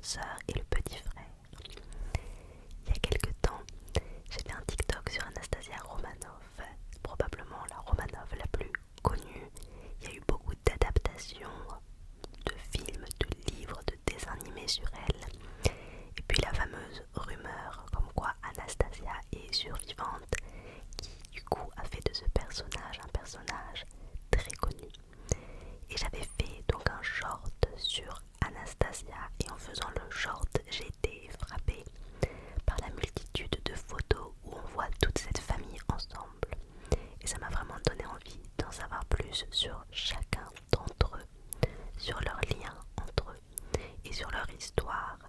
sœur et le petit frère. Il y a quelque temps, j'ai fait un TikTok sur Anastasia Romanov, probablement la Romanov la plus connue. Il y a eu beaucoup d'adaptations de films, de livres, de dessins animés sur elle. Et puis la fameuse rumeur comme quoi Anastasia est survivante, qui du coup a fait de ce personnage un personnage très connu. Et j'avais fait donc un short sur Anastasia, et en faisant le short, j'ai été frappée par la multitude de photos où on voit toute cette famille ensemble. Et ça m'a vraiment donné envie d'en savoir plus sur chacun d'entre eux, sur leurs liens entre eux et sur leur histoire.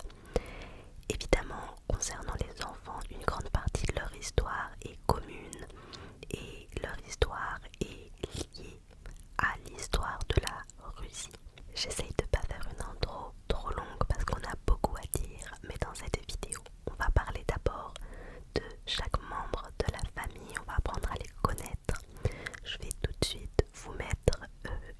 Évidemment, concernant les enfants, une grande partie de leur histoire est commune et leur histoire est liée à l'histoire de la Russie. J'essaye de pas faire une intro trop longue parce qu'on a beaucoup à dire, mais dans cette vidéo, on va parler d'abord de chaque membre de la famille, on va apprendre à les connaître. Je vais tout de suite vous mettre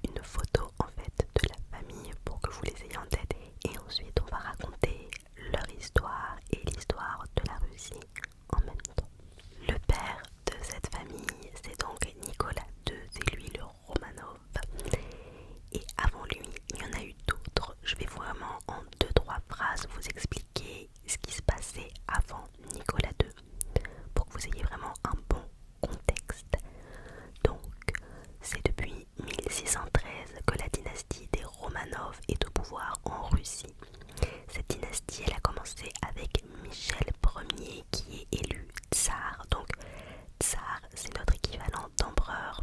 une photo en fait de la famille pour que vous les ayez en tête, et ensuite on va raconter leur histoire et l'histoire de la Russie en même temps. Le père de cette famille, c'est donc Nicolas II, c'est lui le Romanov. Et avant lui, il y en a eu d'autres. Je vais vraiment en 2-3 phrases vous expliquer ce qui se passait avant Nicolas II pour que vous ayez vraiment un bon contexte. Donc, c'est depuis 1613 que la dynastie des Romanov est au pouvoir en Russie. Cette dynastie, elle a commencé avec Michel Ier qui est élu tsar. Donc, tsar, c'est notre équivalent d'empereur.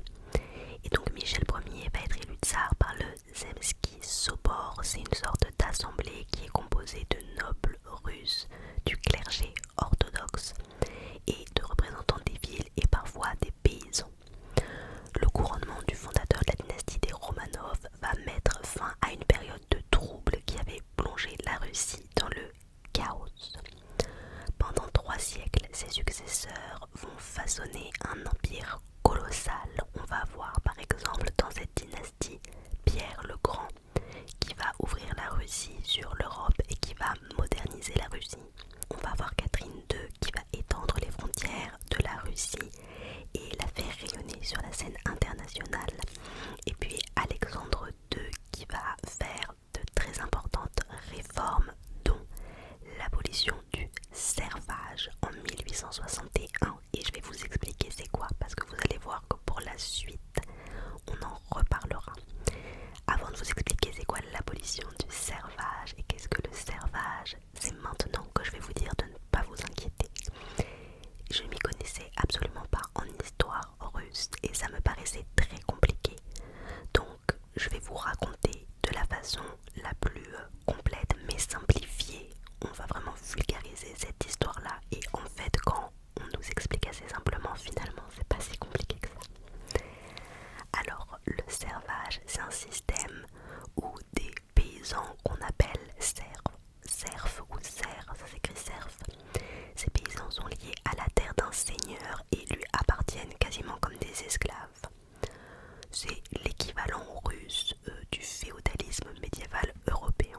Et donc Michel Ier va être élu tsar par le Zemsky Sobor. C'est une sorte d'assemblée qui est composée de nobles russes, du clergé orthodoxe et de représentants des villes et parfois des paysans. Le couronnement du fondateur de la dynastie des Romanov va mettre fin à une période de troubles qui avait plongé la Russie dans le chaos. Pendant 3 siècles, ses successeurs vont façonner un empire colossal. On va voir par exemple dans cette dynastie Pierre le Grand qui va ouvrir la Russie sur l'Europe et qui va moderniser la Russie. On va voir Catherine II qui va étendre les frontières de la Russie et la faire rayonner sur la scène internationale. Et puis Alexandre II qui va faire de très importantes réformes, dont l'abolition du servage en 1861. Et je vais vous expliquer c'est quoi, parce que vous allez voir que pour la suite, on en reparlera. Avant de vous expliquer c'est quoi l'abolition du servage et qu'est-ce que le servage, c'est maintenant que je vais vous dire de ne pas vous inquiéter. Je ne m'y connaissais absolument pas en histoire russe et ça me paraissait très compliqué. Donc je vais vous raconter de la façon la plus complète mais simplifiée. On va vraiment vulgariser cette histoire-là, et en fait quand on nous explique assez simplement, finalement c'est pas si compliqué que ça. Alors le servage, c'est un système où des paysans qu'on appelle serfs ou serfs, ça s'écrit serfs. Ces paysans sont liés à la terre d'un seigneur et lui appartiennent quasiment comme des esclaves. C'est l'équivalent russe du féodalisme médiéval européen.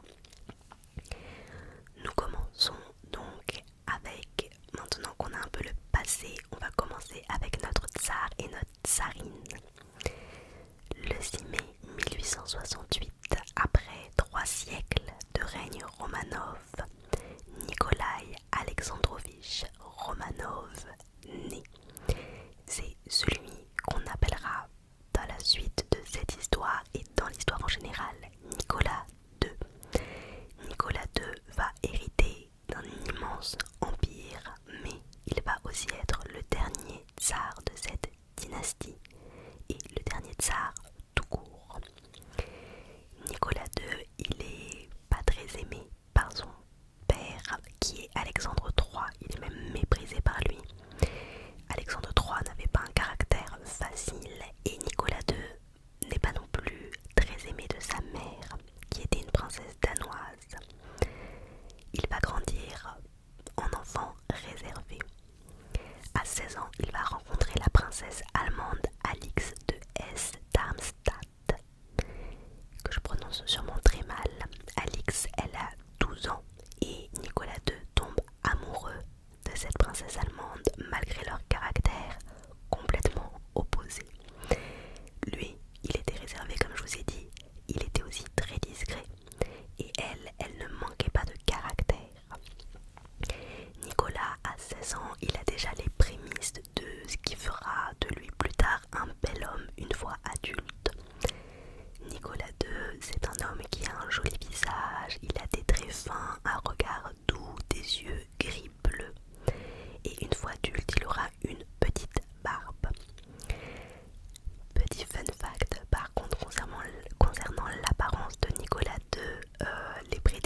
Nous commençons donc avec, maintenant qu'on a un peu le passé, on va commencer avec notre tsar et notre tsarine. Le 6 mai 1868, après 3 siècles de règne Romanov, Nikolai Alexandrovitch Romanov naît. C'est celui qu'on appellera dans la suite de cette histoire et dans l'histoire en général Nicolas II. Nicolas II va hériter d'un immense empire, mais il va aussi être le dernier tsar de cette dynastie et le dernier tsar tout court. Nicolas II, il est pas très aimé par son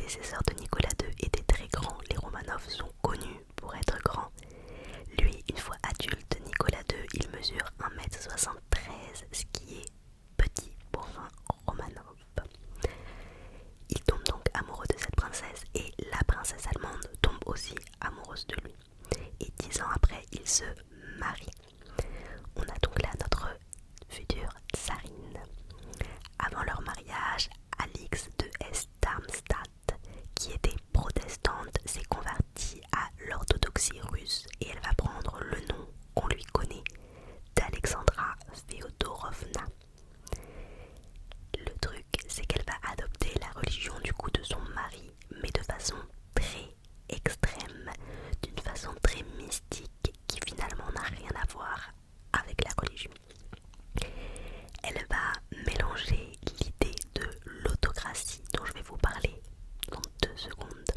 prédécesseurs de Nicolas II étaient très grands. Les Romanov sont connus pour être grands. Lui, une fois adulte, Nicolas II, il mesure 1,73 m, ce qui est petit pour un Romanov. Il tombe donc amoureux de cette princesse et la princesse allemande tombe aussi amoureuse de lui. Et 10 ans après, ils se marient. On a donc là notre future tsarine. Avant leur mariage, Alix de Hesse-Darmstadt, qui était protestante, s'est convertie à l'orthodoxie russe et elle va prendre le nom qu'on lui connaît d'Alexandra Féodorovna. Le truc, c'est qu'elle va adopter la religion du coup de son mari, mais de façon très extrême, d'une façon très mystique qui finalement n'a rien à voir avec la religion. Elle va mélanger l'idée de l'autocratie dont je vais vous parler dans 2 secondes,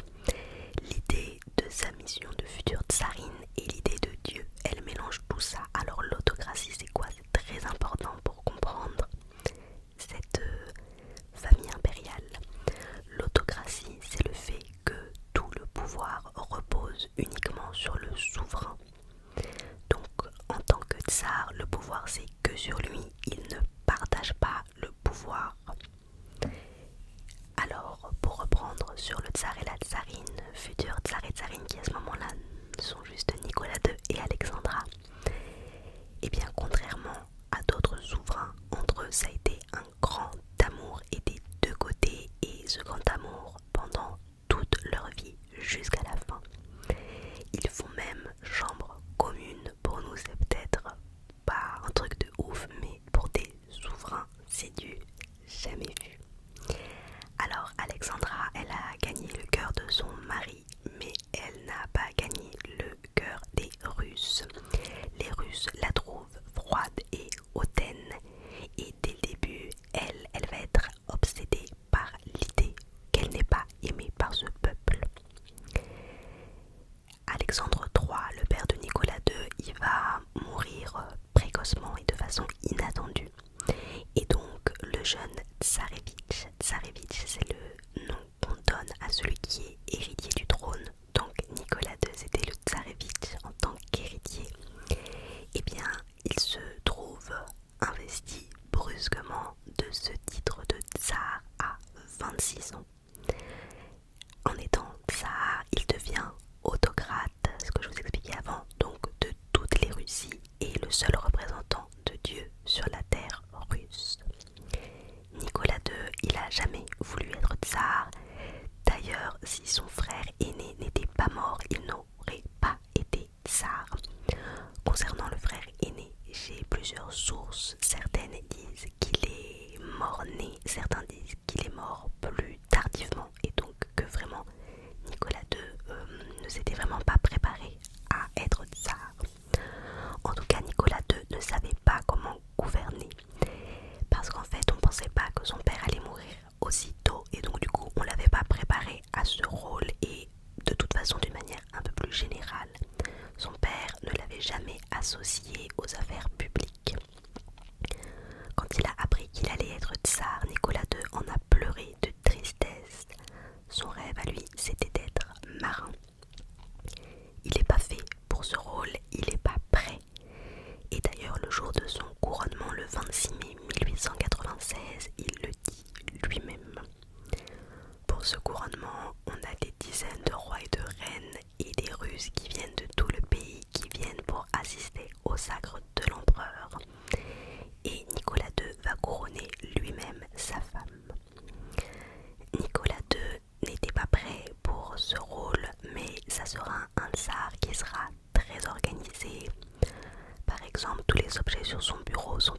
l'idée de sa mission de future tsarine et l'idée de Dieu. Elle mélange tout ça. Alors l'autocratie c'est quoi? C'est très important pour comprendre cette famille impériale. L'autocratie c'est le fait que tout le pouvoir repose uniquement sur le souverain. Donc en tant que tsar, le pouvoir c'est que sur lui, il ne partage pas le pouvoir. Alors pour reprendre sur le tsar et la tsarine, futurs tsar et tsarine qui à ce moment-là sont juste Nicolas II et Alexandra, et bien contrairement à d'autres souverains, entre eux ça a été un grand amour et des 2 côtés, et ce grand amour pendant toute leur vie jusqu'à la fin. Ils font même chambre commune. Pour nous c'est peut-être pas un truc de ouf, mais pour des souverains c'est du jamais vu. Alors Alexandra, elle a gagné le cœur de son mari, mais elle n'a pas gagné le cœur des Russes. Les Russes la trouvent froide et hautaine, et dès le début, elle va être obsédée par l'idée qu'elle n'est pas aimée par ce peuple. Alexandre III, le père de Nicolas II, il va mourir précocement et de façon inattendue. Et donc le jeune tsarevitch c'est le nom qu'on donne à celui qui est héritier du trône. Donc Nicolas II c'était le tsarevitch en tant qu'héritier. Et bien il se trouve investi brusquement de ce titre de tsar à 26 ans. En étant tsar, il devient autocrate, ce que je vous expliquais avant, donc de toutes les Russies, et le seul représentant de Dieu sur la terre russe. Nicolas II, il a jamais voulu être tsar. D'ailleurs, si son frère aîné n'était pas mort, il n'aurait pas été tsar. Concernant le frère aîné, j'ai plusieurs sources. Certaines disent qu'il est mort-né, certains disent qu'il est mort plus tardivement, et donc que vraiment Nicolas II ne s'était vraiment pas préparé à être tsar. En tout cas, Nicolas II ne savait pas comment gouverner, parce qu'en fait on pensait pas que son père allait mourir aussitôt, et donc du coup on l'avait pas préparé à ce rôle. Et de toute façon, d'une manière un peu plus générale, son père ne l'avait jamais associé aux affaires publiques. Quand il a appris qu'il allait être tsar, Nicolas II en a pleuré de tristesse. Son rêve à lui, c'était d'être marin. Il n'est pas fait pour ce rôle, il n'est pas prêt. Et d'ailleurs, le jour de son couronnement, le 26 mai 1896, il le dit lui-même. Pour ce couronnement, on a des dizaines de rois et de reines et des Russes qui viennent de tout le pays, qui viennent pour assister au sacre de l'empereur. Et Nicolas II va couronner lui-même sa femme. Nicolas II n'était pas prêt pour ce rôle, mais ça sera un tsar qui sera très organisé. Par exemple, tous les objets sur son bureau sont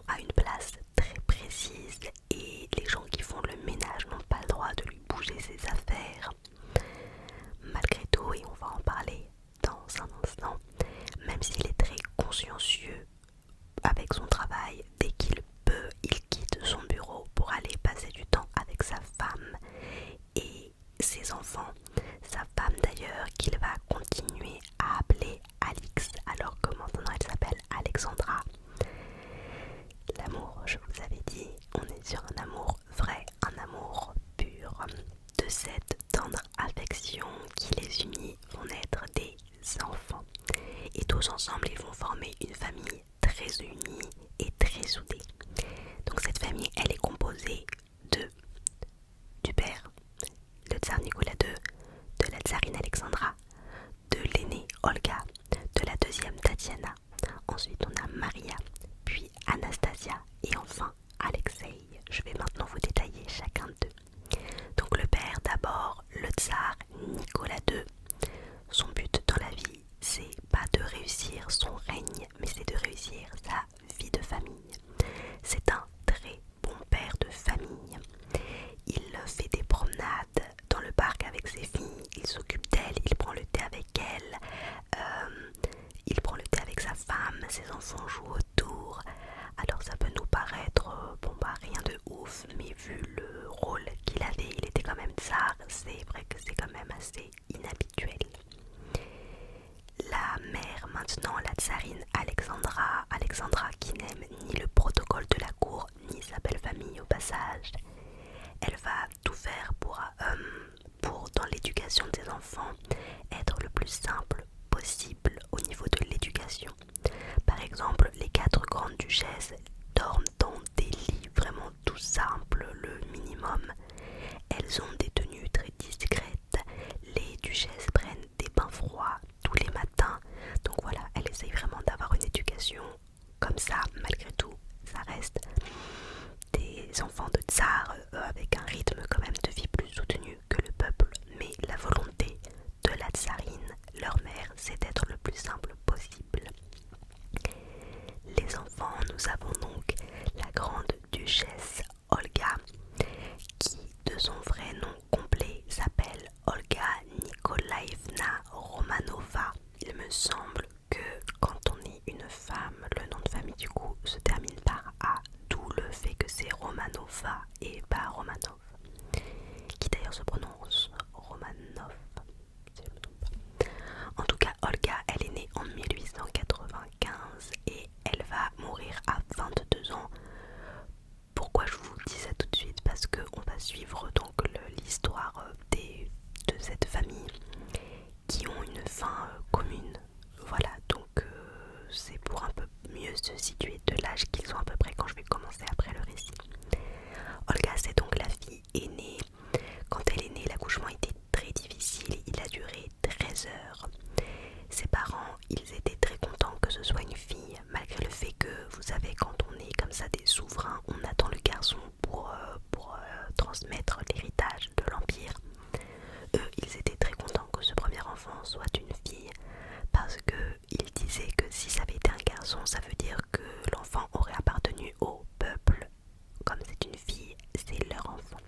à une place très précise, et les gens qui font le ménage n'ont pas le droit de lui bouger ses affaires. Malgré tout, et on va en parler dans un instant, même s'il est très consciencieux avec son travail, dès qu'il peut, il quitte son bureau pour aller passer du temps avec sa femme et ses enfants. Sa femme d'ailleurs, qu'il va continuer à appeler Alix, alors que maintenant elle s'appelle Alexandra. L'amour, je vous avais dit, on est sur un amour vrai, un amour pur. De cette tendre affection qui les unit vont naître des enfants. Et tous ensemble, ils vont former une famille très unie et très soudée. Donc cette famille, elle est composée du père, le tsar Nicolas II, de la tsarine Alexandra, de l'aînée Olga, de la deuxième Tatiana. Ensuite, on a Maria, puis Anastasia et enfin Alexei. Je vais maintenant vous détailler chacun d'eux. Donc le père d'abord, le tsar Nicolas II. Son but dans la vie, c'est pas de réussir son règne, mais c'est de réussir sa vie de famille. C'est un très bon père de famille. Il fait des promenades dans le parc avec ses filles, il s'occupe d'elles, il prend le thé avec elles, il prend le thé avec sa femme, ses enfants jouent autour. Alors ça peut nous paraître, rien de ouf, mais vu le rôle qu'il avait, il était quand même tsar, c'est vrai que c'est quand même assez inhabituel. La mère maintenant, la tsarine Alexandra qui n'aime ni le protocole de la cour, ni sa belle famille au passage. Elle va tout faire pour dans l'éducation de ses enfants, être le plus simple possible au niveau de l'éducation. Par exemple, les 4 grandes duchesses dorment dans des lits vraiment tout simples, le minimum. Elles ont des tenues très discrètes. Les duchesses prennent des bains froids tous les matins. Donc voilà, elles essayent vraiment d'avoir une éducation comme ça. Malgré tout, ça reste des enfants de tsar avec un rythme quand même de vie plus soutenu que le peuple. Mais la volonté de la tsarine, leur mère, c'est d'être le plus simple possible. Les enfants, nous avons donc la grande duchesse Olga, qui de son vrai nom complet s'appelle Olga Nikolaïevna Romanova. Il me semble que quand on est une femme, le nom de famille du coup se termine par A, d'où le fait que c'est Romanova et pas Romanov, qui d'ailleurs se prononce Romanov, si je me trompe pas. En tout cas, Olga, elle est née en 1895 et elle va mourir à 22 ans. Pourquoi je vous dis ça tout de suite? Parce qu'on va suivre donc l'histoire de cette famille qui ont une fin commune. Voilà, donc c'est pour un peu mieux se situer de l'âge qu'ils ont à peu près quand je vais commencer après le récit. Olga, c'est donc la fille aînée. Quand elle est née, l'accouchement était très difficile, il a duré 13 heures. Ses parents, ils étaient très contents que ce soit une fille, malgré le fait que, vous savez, quand on est comme ça des souverains, on attend le garçon pour transmettre l'héritage de l'Empire. Eux, ils étaient très contents que ce premier enfant soit une fille, parce qu'ils disaient que si ça avait été un garçon, ça veut dire que l'enfant aurait appartenu au peuple. Comme c'est une fille, c'est leur enfant.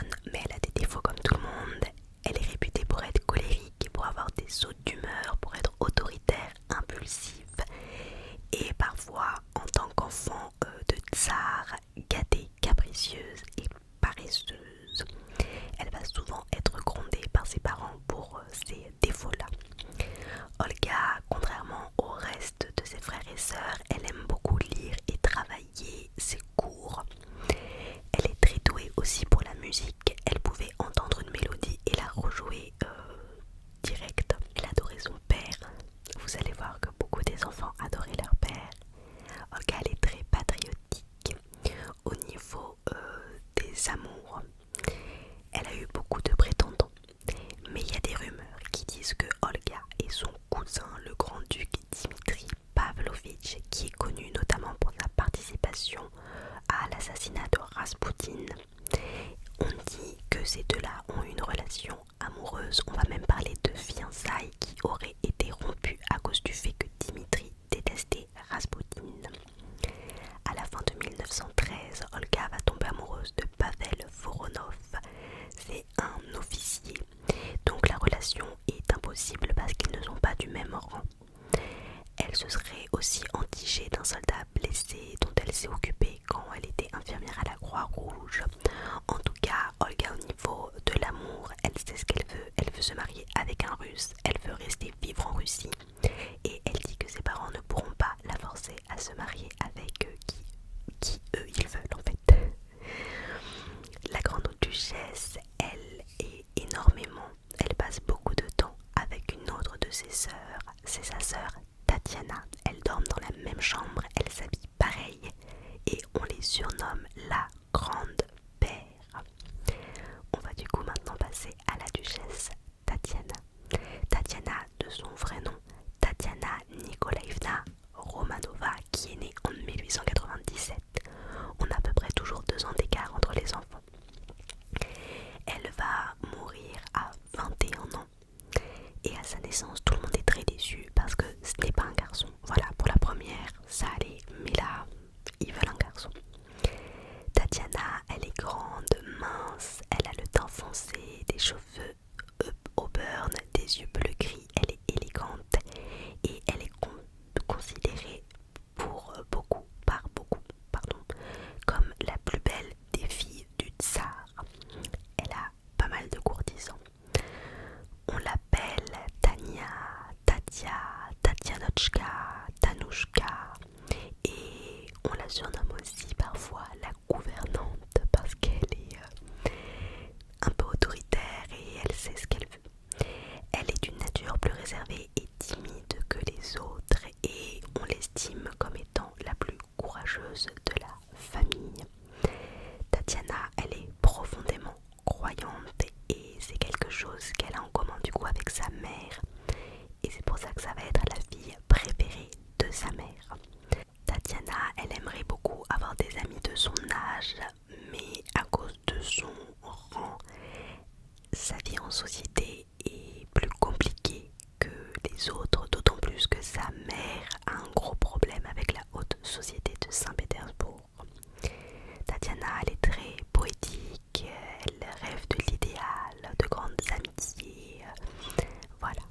personne, mais elle a des défauts comme tout le monde. Elle est réputée pour être colérique, pour avoir des sautes d'humeur, pour être autoritaire, impulsive et parfois, en tant qu'enfant de tsar, gâtée, capricieuse et paresseuse. Elle va souvent être grondée par ses parents pour ces défauts-là. Olga, contrairement au reste de ses frères et sœurs, elle aime beaucoup lire et travailler ses cours. Elle est très douée aussi pour la musique. Elle pouvait entendre une mélodie et la rejouer direct. Elle adorait son père. Vous allez voir que beaucoup des enfants adoraient leur père. Olga, elle est très patriotique au niveau des amours. Elle a eu beaucoup de prétendants, mais il y a des rumeurs qui disent que Olga et son cousin, le grand-duc Dimitri Pavlovitch, qui est connu notamment pour sa participation à l'assassinat de Raspoutine, on dit que ces deux-là ont une relation amoureuse. On va même parler de fiançailles qui auraient été rompues à cause du fait que Dimitri détestait Raspoutine. À la fin de 1913, Olga va tomber amoureuse de Pavel Voronov. C'est un officier, donc la relation est impossible parce qu'ils ne sont pas du même rang. Elle se serait aussi entichée d'un soldat blessé dont elle s'est occupée quand elle était infirmière à la Croix-Rouge. En tout cas, Olga, au niveau de l'amour, elle sait ce qu'elle veut. Elle veut se marier avec un Russe, elle veut rester vivre en Russie. Et elle dit que ses parents ne pourront pas la forcer à se marier avec qui eux ils veulent en fait. La grande duchesse, elle est énormément, elle passe beaucoup de temps avec une autre de ses sœurs, c'est sa sœur Tatiana. Elles dorment dans la même chambre, elles s'habillent pareil et on les surnomme la grande père. On va du coup maintenant passer à la duchesse Tatiana. Tatiana, de son vrai nom, Tatiana Nikolaïevna Romanova, qui est née en 1897. On a à peu près toujours 2 ans d'écart entre les enfants. Elle va mourir à 21 ans. Et à sa naissance, tout le monde est très déçu parce que ce n'est pas un garçon. Voilà, pour la première, ça allait, mais là, ils veulent un garçon. Tatiana, elle est grande, mince, elle a le teint foncé, des cheveux au burn, des yeux bleu gris, elle est élégante et elle est considérée par beaucoup, comme la plus belle des filles du tsar. Elle a pas mal de courtisans. On l'appelle Tania, Tatia, Tatianochka, Tanushka et on la surnomme aussi parfois la gouvernante parce qu'elle est un peu autoritaire et elle sait ce qu'elle veut. Elle est d'une nature plus réservée et timide que les autres et on l'estime comme étant la plus courageuse de la famille. Tatiana, elle est profondément croyante et c'est quelque chose qu'elle a en commun du coup avec sa mère et c'est pour ça que ça va être la fille préférée de sa mère. Tatiana, elle aimerait beaucoup avoir des amis de son âge, mais à cause de son rang, sa vie en société est plus compliquée que les autres, d'autant plus que sa mère a un gros problème avec la haute société de Saint-Pétersbourg. Tatiana, elle est très poétique, elle rêve de l'idéal, de grandes amitiés, voilà.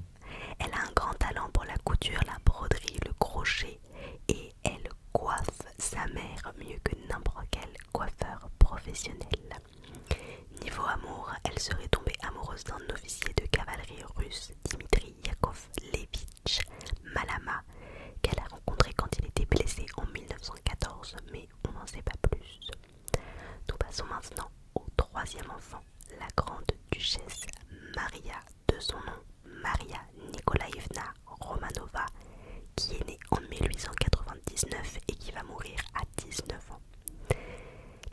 Elle a un grand talent pour la couture, la broderie, le crochet et elle coiffe sa mère mieux que n'importe quel coiffeur professionnel. Niveau amour, elle serait tombée amoureuse d'un officier de cavalerie russe, Dimitri Yakovlevitch Malama, qu'elle a rencontré quand il était blessé en 1914, mais on n'en sait pas plus. Nous passons maintenant au 3e enfant, la grande duchesse Maria, de son nom Maria Nikolaïevna Romanova, qui est née en 1899 et qui va mourir à 19 ans.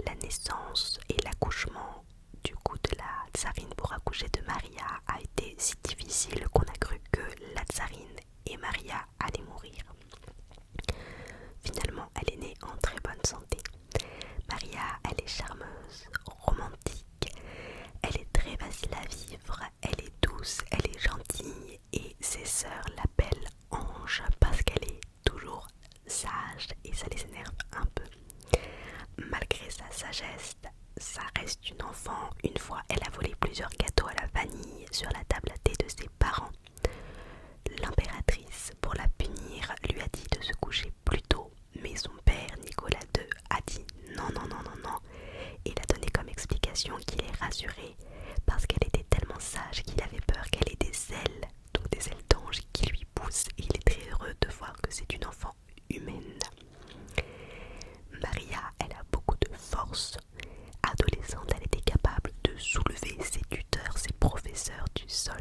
La naissance et l'accouchement du coup de la tsarine pour accoucher de Maria a été si difficile qu'on a cru que la tsarine et Maria allaient mourir. Finalement, elle est née en très bonne santé. Maria, elle est charmeuse, romantique, elle est très facile à vivre, elle est douce, elle est gentille et ses sœurs l'appellent Ange parce qu'elle est toujours sage et ça les énerve un peu. Malgré sa sagesse, ça reste une enfant, une fois, elle a volé plusieurs gâteaux à la vanille sur la table à thé de ses parents. L'impératrice, pour la punir, lui a dit de se coucher plus tôt, mais son père, Nicolas II, a dit non, non, non, non, non. Et il a donné comme explication qu'il est rassuré parce qu'elle était tellement sage qu'il avait peur qu'elle ait des ailes, donc des ailes d'ange qui lui poussent, et il est très heureux de voir que c'est une enfant humaine. Maria, elle a beaucoup de force. Adolescente, elle était capable de soulever ses tuteurs, ses professeurs du sol.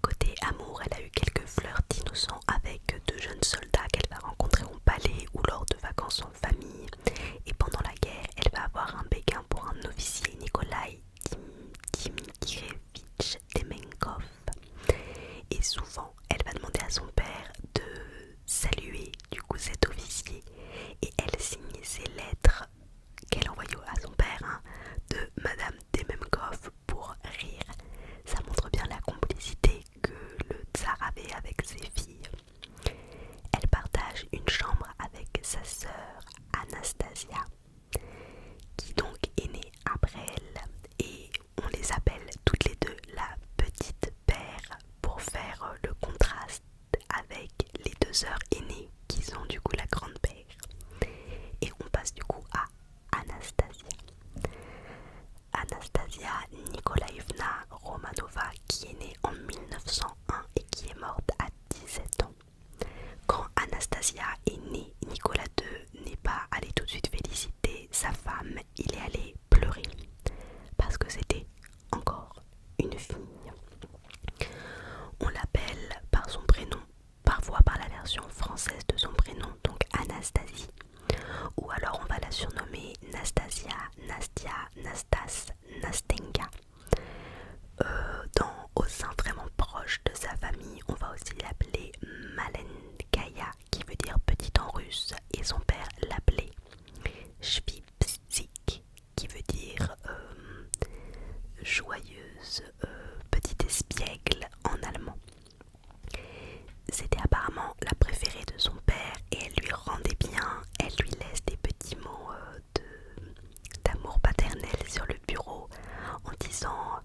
Côté amour, elle a eu quelques flirts innocents avec de jeunes soldats qu'elle va rencontrer au palais ou lors de vacances en famille. Et pendant la guerre, elle va avoir un béguin pour un officier, Nikolai Dimitrievitch Demenkov. Et souvent, elle va demander à son père de saluer du coup cet officier. Et elle signait ses lettres qu'elle envoyait à son père de Madame Demenkov pour rire. Ça montre bien la complicité que le tsar avait avec ses filles. Elle partage une chambre avec sa sœur Anastasia, qui donc est née après elle, et on les appelle toutes les deux la petite paire pour faire le contraste avec les deux sœurs aînées qui sont du coup la grande paire. Et on passe du coup à Anastasia. Anastasia Nikolaïevna Romanova, qui est née en 1901 et qui est morte à 17 ans. Quand Anastasia est née, Nicolas II n'est pas allé tout de suite féliciter sa femme, il est allé pleurer parce que c'était encore une fille. On l'appelle par son prénom, parfois par la version française de son prénom, donc Anastasie, ou alors on va la surnommer Nastasia, Nastia, Nastas, Nastenka. Au sein vraiment proche de sa famille, on va aussi l'appeler Malenkaya, qui veut dire petite en russe, et son père l'appelait Schwipsik, qui veut dire joyeuse, petite espiègle en allemand. C'était apparemment la préférée de son père et elle lui rendait bien, elle lui laisse des petits mots d'amour paternel sur le bureau en disant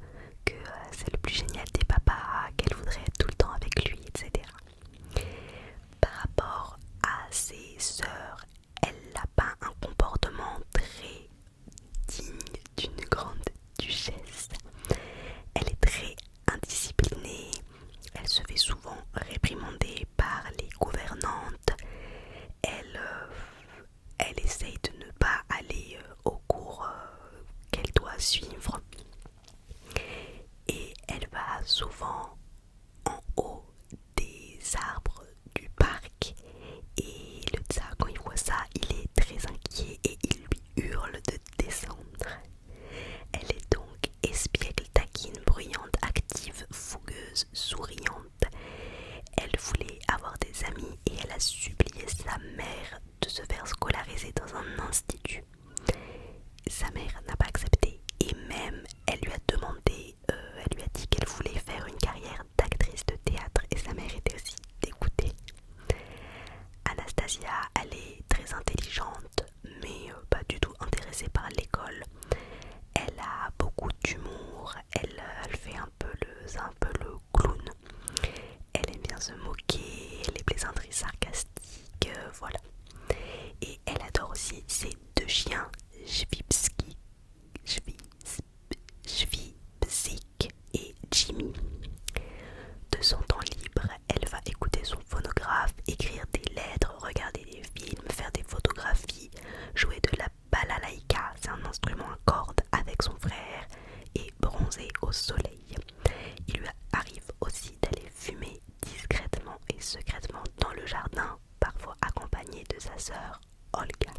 que c'est le plus génial des papas, qu'elle voudrait être tout le temps avec lui, etc. Par rapport à ses sœurs, elle n'a pas un comportement très digne d'une grande duchesse. Elle est très indisciplinée, elle se fait souvent réprimander par les gouvernantes, elle essaye de ne pas aller au cours qu'elle doit suivre et elle va souvent en haut des arbres du parc et le tsar, quand il voit ça, il est très inquiet et il lui hurle de descendre. Elle est donc espiègle, taquine, bruyante, active, fougueuse, souriante. Elle voulait avoir des amis et elle a supplié sa mère de se faire scolariser dans un institut. Sa mère n'a pas accepté et même elle lui a demandé, elle lui a dit qu'elle voulait faire une carrière d'actrice de théâtre et sa mère était aussi dégoûtée. Anastasia, elle est très intelligente mais pas du tout intéressée par l'école. Elle a beaucoup d'humour, elle fait un peu le clown. Elle aime bien se moquer, les plaisanteries sarcastiques, voilà. Et elle adore aussi ses deux chiens, Schwipsik et Jimmy. De son temps libre, elle va écouter son phonographe, écrire des lettres, regarder des films, faire des photographies, jouer de la balalaïka, c'est un instrument à cordes, avec son frère et bronzer au soleil. Il lui arrive aussi d'aller fumer discrètement et secrètement dans le jardin, parfois accompagnée de sa sœur Olga.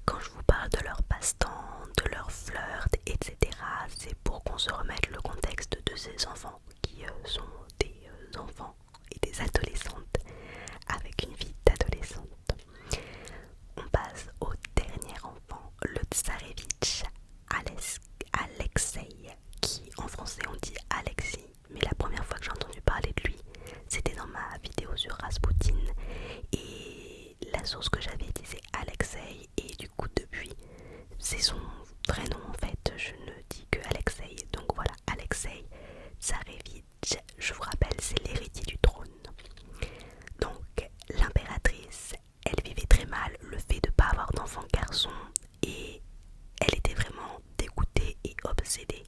Quand je vous parle de leur passe-temps, de leur flirt, etc., c'est pour qu'on se remette le contexte de ces enfants qui sont des enfants et des adolescentes avec une vie d'adolescente. On passe au dernier enfant, le tsarevitch Alexei, qui en français on dit Alexis, mais la première fois que j'ai entendu parler de lui, c'était dans ma vidéo sur Rasputin et la source que j'avais disait Alexei et du coup depuis c'est son et obsédée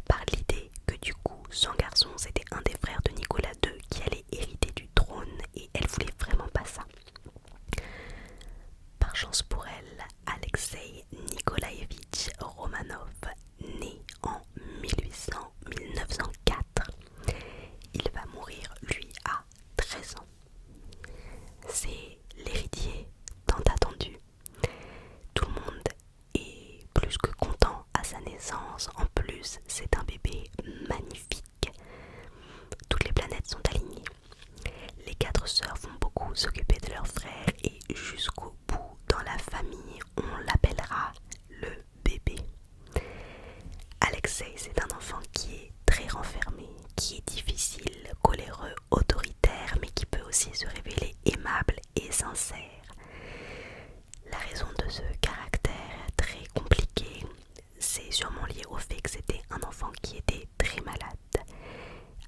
par l'idée que du coup son garçon c'était un des frères de Nicolas II qui allait hériter du trône et elle voulait vraiment pas ça. Par chance pour elle, Alexei Nikolaevitch Romanov, né en 1904, il va mourir lui à 13 ans. C'est l'héritier tant attendu. Tout le monde est plus que content à sa naissance. En plus, c'est un bébé magnifique. Toutes les planètes sont alignées. Les 4 sœurs vont beaucoup s'occuper de leur frère et jusqu'au bout dans la famille, on l'appellera le bébé. Alexei, c'est un enfant qui est très renfermé, qui est difficile, coléreux, autoritaire, mais qui peut aussi se révéler aimable et sincère. La raison de ce caractère très compliqué, c'est sûrement lié au fait que c'était un enfant qui était très malade.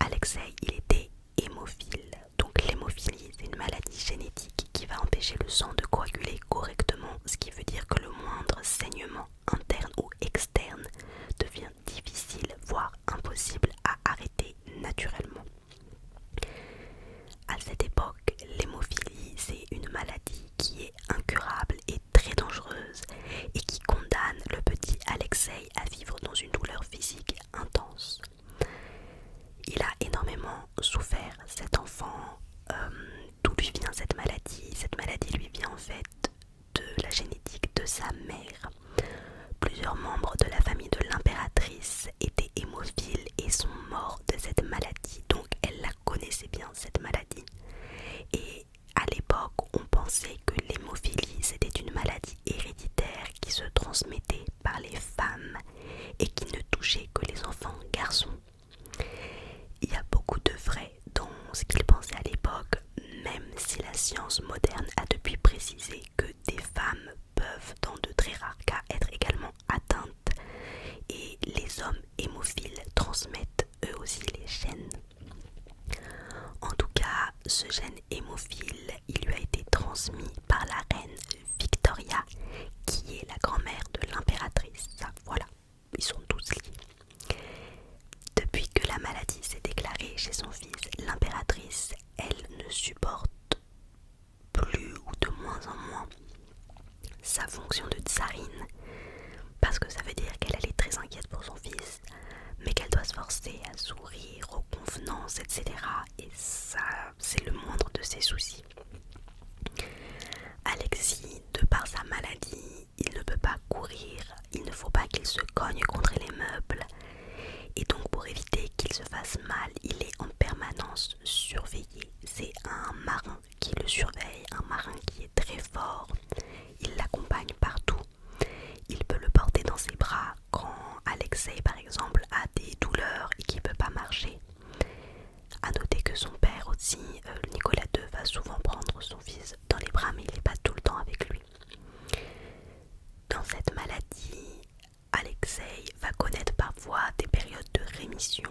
Alexei, il était hémophile. Donc l'hémophilie, c'est une maladie génétique qui va empêcher le sang de coaguler correctement, ce qui veut dire que le moindre saignement interne ou externe devient difficile, voire impossible à arrêter naturellement. À cette époque, l'hémophilie, c'est une maladie qui est incurable et très dangereuse et qui condamne le petit Alexei à vivre dans une douleur physique intense. Il a énormément souffert, cet enfant. D'où lui vient cette maladie? Cette maladie lui vient en fait de la génétique de sa mère. Plusieurs membres de la famille de l'impératrice étaient hémophiles et sont morts de cette maladie, donc elle la connaissait bien cette maladie. Et à l'époque, on pensait que l'hémophilie c'était une maladie héréditaire qui se transmettait par les femmes et qui ne touchait que les enfants garçons. Il y a beaucoup de vrai dans ce qu'ils pensaient à l'époque, même si la science moderne a depuis précisé que des femmes peuvent, dans de très rares cas, être également atteintes et les hommes hémophiles transmettent eux aussi les gènes. En tout cas, ce gène hémophile, il lui a été transmis par la reine Victoria, qui est la grand-mère de l'impératrice. Voilà, ils sont tous liés. Depuis que la maladie s'est déclarée chez son fils, l'impératrice, elle ne supporte plus ou de moins en moins sa fonction de tsarine, parce que ça veut dire qu'elle est très inquiète pour son fils, mais qu'elle doit se forcer à sourire aux convenances, etc. Et ça, c'est le moindre de ses soucis. Alexis, de par sa maladie, il ne peut pas courir, il ne faut pas qu'il se cogne contre les meubles. Et donc pour éviter qu'il se fasse mal, il est en permanence surveillé. C'est un marin qui le surveille, un marin qui est très fort. Il l'accompagne partout. Il peut le porter dans ses bras quand Alexei par exemple a des douleurs et qu'il ne peut pas marcher. A noter que son père aussi, Nicolas II, va souvent prendre son fils dans les bras mais il n'est pas tout le temps avec lui. Dans cette maladie, Alexei va connaître parfois des périodes de rémission.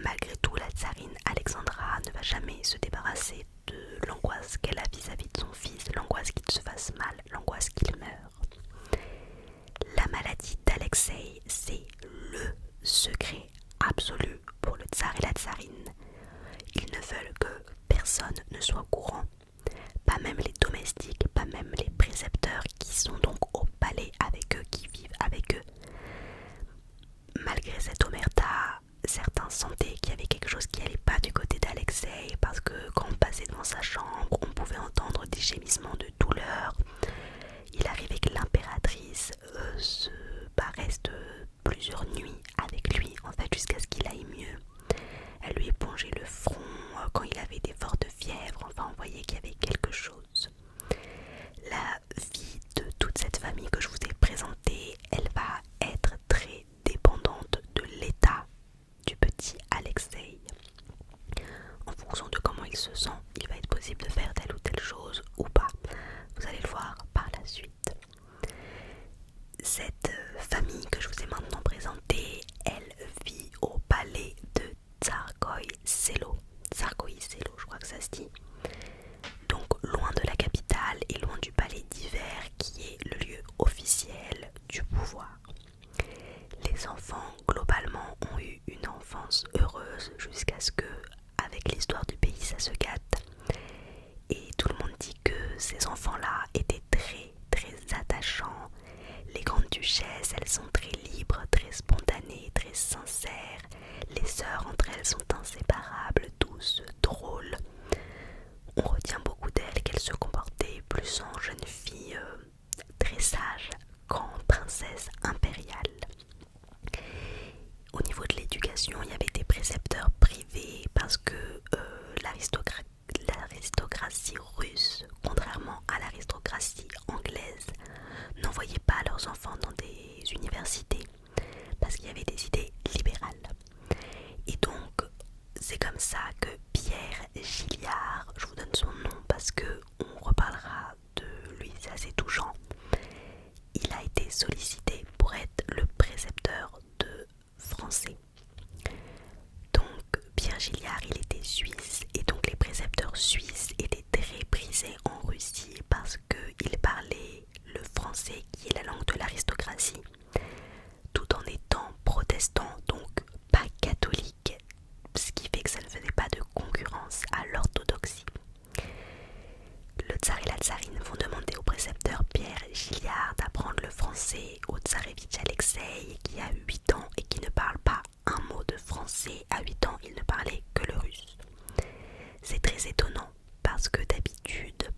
Malgré tout, la tsarine Alexandra ne va jamais se débarrasser de l'angoisse qu'elle a vis-à-vis de son fils, l'angoisse qu'il se fasse mal, l'angoisse qu'il meure. La maladie d'Alexei, c'est le secret absolu pour le tsar et la tsarine. Ils ne veulent que personne ne soit au courant, pas même les domestiques, pas même les précepteurs qui sont donc au palais avec eux, qui vivent avec eux. Malgré cette omerta, certains sentaient qu'il y avait quelque chose qui n'allait pas du côté d'Alexei, parce que quand on passait devant sa chambre, on pouvait entendre des gémissements de douleur. Il arrivait que l'impératrice reste plusieurs nuits avec lui, en fait, jusqu'à ce qu'il aille mieux. Elle lui épongeait le front quand il avait des fortes fièvres, enfin on voyait qu'il y avait quelque chose. La vie de toute cette famille que je vous ai présentée, elle va être très dépendante de l'état du petit Alexei. En fonction de comment il se sent, il va être possible de faire telle ou telle chose ou pas. Vous allez le voir par la suite. Cette famille que je vous ai maintenant présentée, elle vit au palais de Tsarskoye Selo. Tsarskoye Selo, je crois que ça se dit. Donc loin de la capitale et loin du palais d'hiver qui est le lieu officiel du pouvoir. Les ont eu une enfance heureuse jusqu'à ce que, avec l'histoire du pays, ça se gâte. Et tout le monde dit que ces enfants-là étaient très très attachants. Les grandes duchesses, elles sont très libres, très spontanées, très sincères. Les sœurs entre elles sont inséparables, douces, drôles. On retient beaucoup d'elles qu'elles se comportaient plus en jeune fille très sage qu'en princesse impériale. Au niveau de l'éducation, il y avait des précepteurs privés parce que l'aristocratie russe, contrairement à l'aristocratie anglaise, n'envoyait pas leurs enfants dans des universités parce qu'il y avait des idées libérales. Et donc, c'est comme ça que Pierre Gilliard, je vous donne son nom parce que on reparlera de lui, c'est assez touchant, il a été sollicité pour être le précepteur de français. Donc Pierre Gilliard, il était suisse et donc les précepteurs suisses étaient très prisés en Russie parce qu'ils parlaient le français qui est la langue de l'aristocratie tout en étant protestants, donc pas catholiques, ce qui fait que ça ne faisait pas de concurrence à l'orthodoxie. Le tsar et la tsarine vont demander au précepteur Pierre Gilliard d'apprendre le français au tsarevitch Alexei qui a 8 ans et qui ne parle pas un mot de français. À 8 ans, il ne parlait que le russe. C'est très étonnant parce que d'habitude,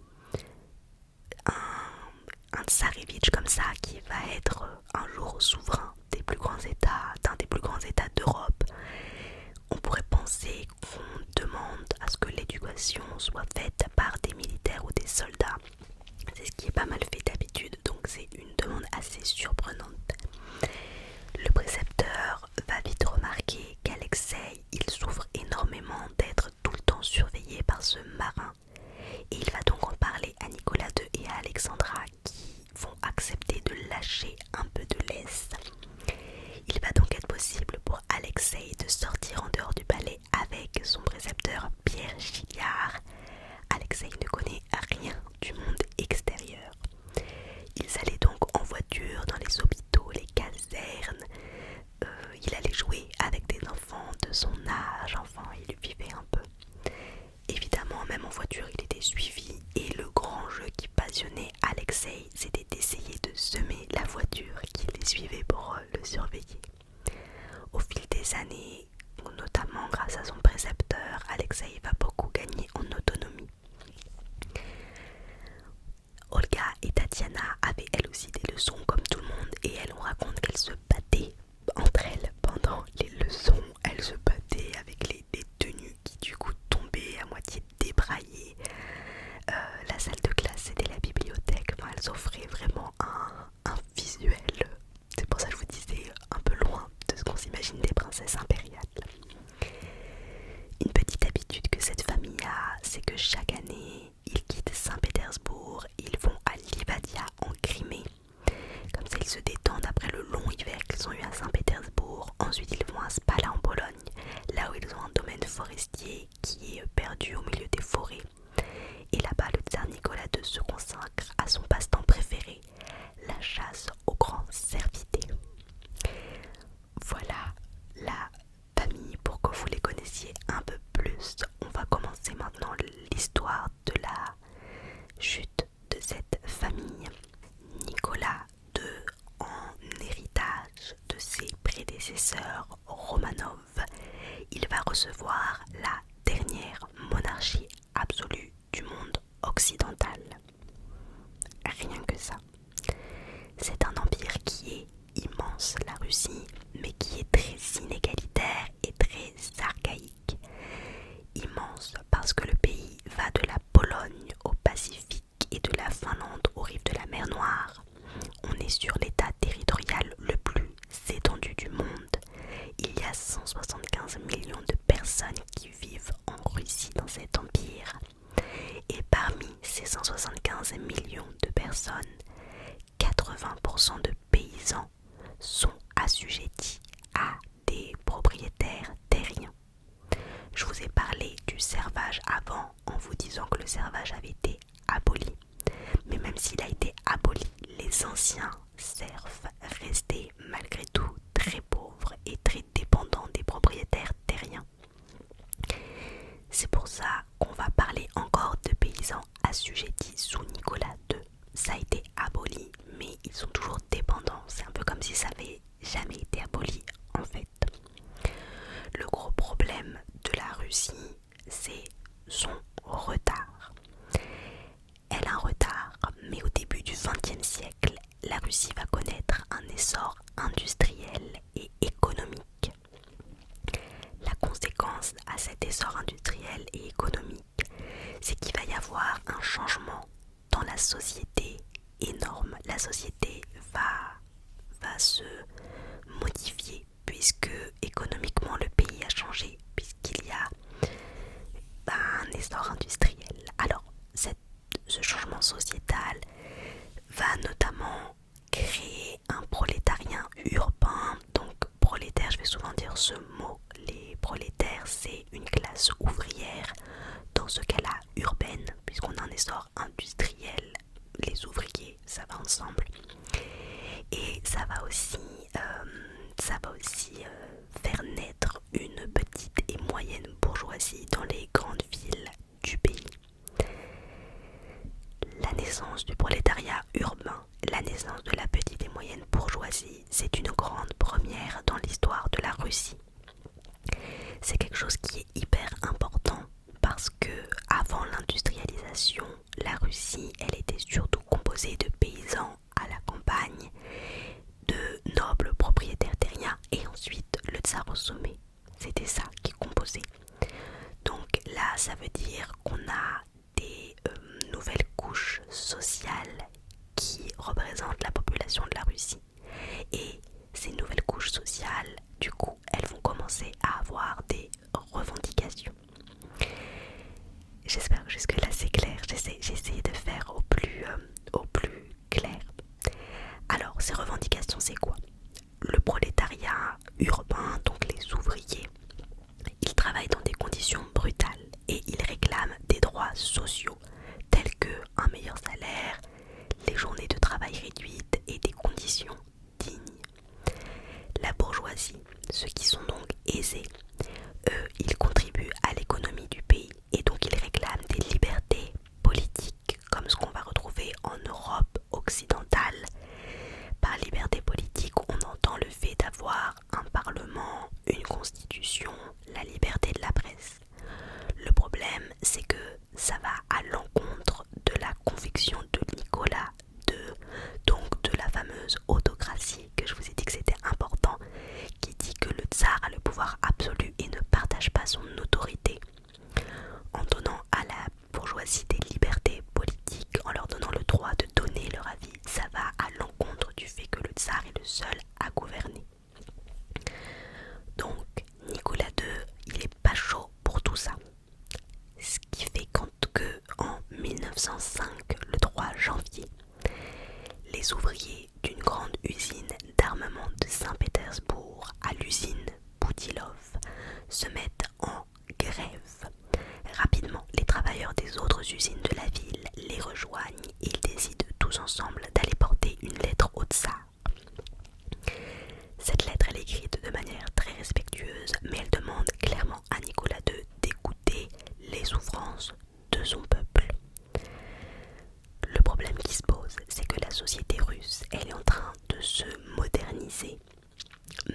un tsarevitch comme ça qui va être un jour souverain des plus grands États, d'un des plus grands États d'Europe, on pourrait penser qu'on demande à ce que l'éducation soit faite par des militaires ou des soldats. C'est ce qui est pas mal fait d'habitude, donc c'est une demande assez surprenante. Le précepteur va vite remarquer qu'Alexei, il souffre énormément d'être tout le temps surveillé par ce marin. Et il va donc en parler à Nicolas II et à Alexandra qui vont accepter de lâcher un peu de laisse. Il va donc être possible pour Alexei de sortir en dehors du palais avec son précepteur Pierre Gilliard. Alexei ne connaît rien du monde extérieur. Ils allaient donc en voiture dans les hôpitaux, les casernes. Il allait jouer avec des enfants de son âge, enfin il vivait un peu. Évidemment, même en voiture, il était suivi et le grand jeu qui passionnait Alexei, c'était d'essayer de semer la voiture qui les suivait pour le surveiller. Au fil des années, notamment grâce à son précepteur, Alexei va beaucoup gagner en autonomie. Olga et Tatiana avaient elles aussi des leçons comme tout le monde et elles on raconte qu'elles se battaient entre elles pendant les leçons. Elles se battaient avec les tenues qui du coup tombaient à moitié débraillées. La salle de classe c'était la bibliothèque, enfin, elles offraient vraiment un visuel, c'est pour ça que je vous disais, un peu loin de ce qu'on s'imagine des princesses impériales. Une petite habitude que cette famille a, c'est que chaque année, ils quittent Saint-Pétersbourg, ils vont à Livadia en Crimée. Comme ça, ils se détendent après le long hiver qu'ils ont eu à Saint-Pétersbourg. Ensuite, ils vont à Spala en Pologne, là où ils ont un domaine forestier qui est perdu au milieu des forêts. Et là-bas, le tsar Nicolas II se consacre à son passe-temps préféré, la chasse aux grands cervidés. Voilà la famille pour que vous les connaissiez un peu plus. On va commencer maintenant l'histoire de la chute de cette famille. Nicolas II, en héritage de ses prédécesseurs Romanov, il va recevoir la dernière monarchie absolue du monde occidental. Rien que ça. C'est un empire qui est immense, la Russie, mais qui est très inégalitaire et très archaïque. Immense parce que le pays va de la Pologne au Pacifique et de la Finlande aux rives de la mer Noire. On est sur l'état territorial le plus étendu du monde. Il y a 175 millions de personnes qui vivent en Russie dans cet empire. Et parmi ces 175 millions de personnes, 80% de paysans sont assujettis à des propriétaires terriens. Je vous ai parlé du servage avant en vous disant que le servage avait été aboli. Mais même s'il a été aboli, les anciens serfs restaient malgré tout très pauvres et très dépendants des n'avait jamais été aboli en fait. Le gros problème de la Russie, c'est son retard. Elle a un retard, mais au début du XXe siècle, la Russie va connaître un essor industriel et économique. La conséquence à cet essor industriel et économique, c'est qu'il va y avoir un changement dans la société énorme. La société va se modifier puisque économiquement le pays a changé, puisqu'il y a un essor industriel. Alors, ce changement sociétal va notamment créer un prolétariat urbain. Donc prolétaire, je vais souvent dire ce mot, les prolétaires c'est une classe ouvrière, dans ce cas-là urbaine, puisqu'on a un essor industriel, les ouvriers, ça va ensemble. Et ça va aussi faire naître une petite et moyenne bourgeoisie dans les grandes villes du pays. La naissance du prolétariat urbain, la naissance de la petite et moyenne bourgeoisie, c'est une grande première dans l'histoire de la Russie. C'est quelque chose qui est hyper important parce que avant l'industrialisation, la Russie, elle était surtout composée de paysans à la campagne, de nobles propriétaires terriens et ensuite le tsar au sommet. C'était ça qui composait. Donc là, ça veut dire qu'on a des nouvelles couches sociales qui représentent la population de la Russie. Et ces nouvelles couches sociales, du coup, elles vont commencer à avoir des revendications. J'espère que jusque là c'est clair. J'essaie de faire au plus clair. Alors, ces revendications, c'est quoi? Le prolétariat urbain, donc les ouvriers, ils travaillent dans des conditions brutales et ils réclament des droits sociaux tels que un meilleur salaire, les journées de travail réduites et des conditions dignes. La bourgeoisie, ceux qui sont donc aisés, eux, ils contribuent à l'économie du pays et donc ils réclament des libertés politiques comme ce qu'on va retrouver en Europe occidentale. Par liberté politique, on entend le fait d'avoir un parlement, une constitution, la liberté de la presse. Le problème, c'est que ça va à l'encontre de la conviction de Nicolas II, donc de la fameuse autocratie que je vous ai dit que c'était important, qui dit que le tsar a le pouvoir absolu et ne partage pas son autorité. En donnant à la bourgeoisie des libertés politiques, en leur donnant le droit de donner leur avis, ça va à l'encontre du fait que le tsar est le seul à gouverner. Donc Nicolas II, il est pas chaud pour tout ça. Ce qui fait qu'en 1905, le 3 janvier, les ouvriers d'une grande usine d'armement de Saint-Pétersbourg à l'usine Boutilov se mettent en grève. Rapidement, les travailleurs des autres usines de la ville les rejoignent et ils décident tous ensemble d'aller porter une lettre au tsar. Cette lettre elle est écrite de manière très respectueuse, mais elle demande clairement à Nicolas II d'écouter les souffrances de son peuple. Le problème qui se pose, c'est que la société russe, elle est en train de se moderniser,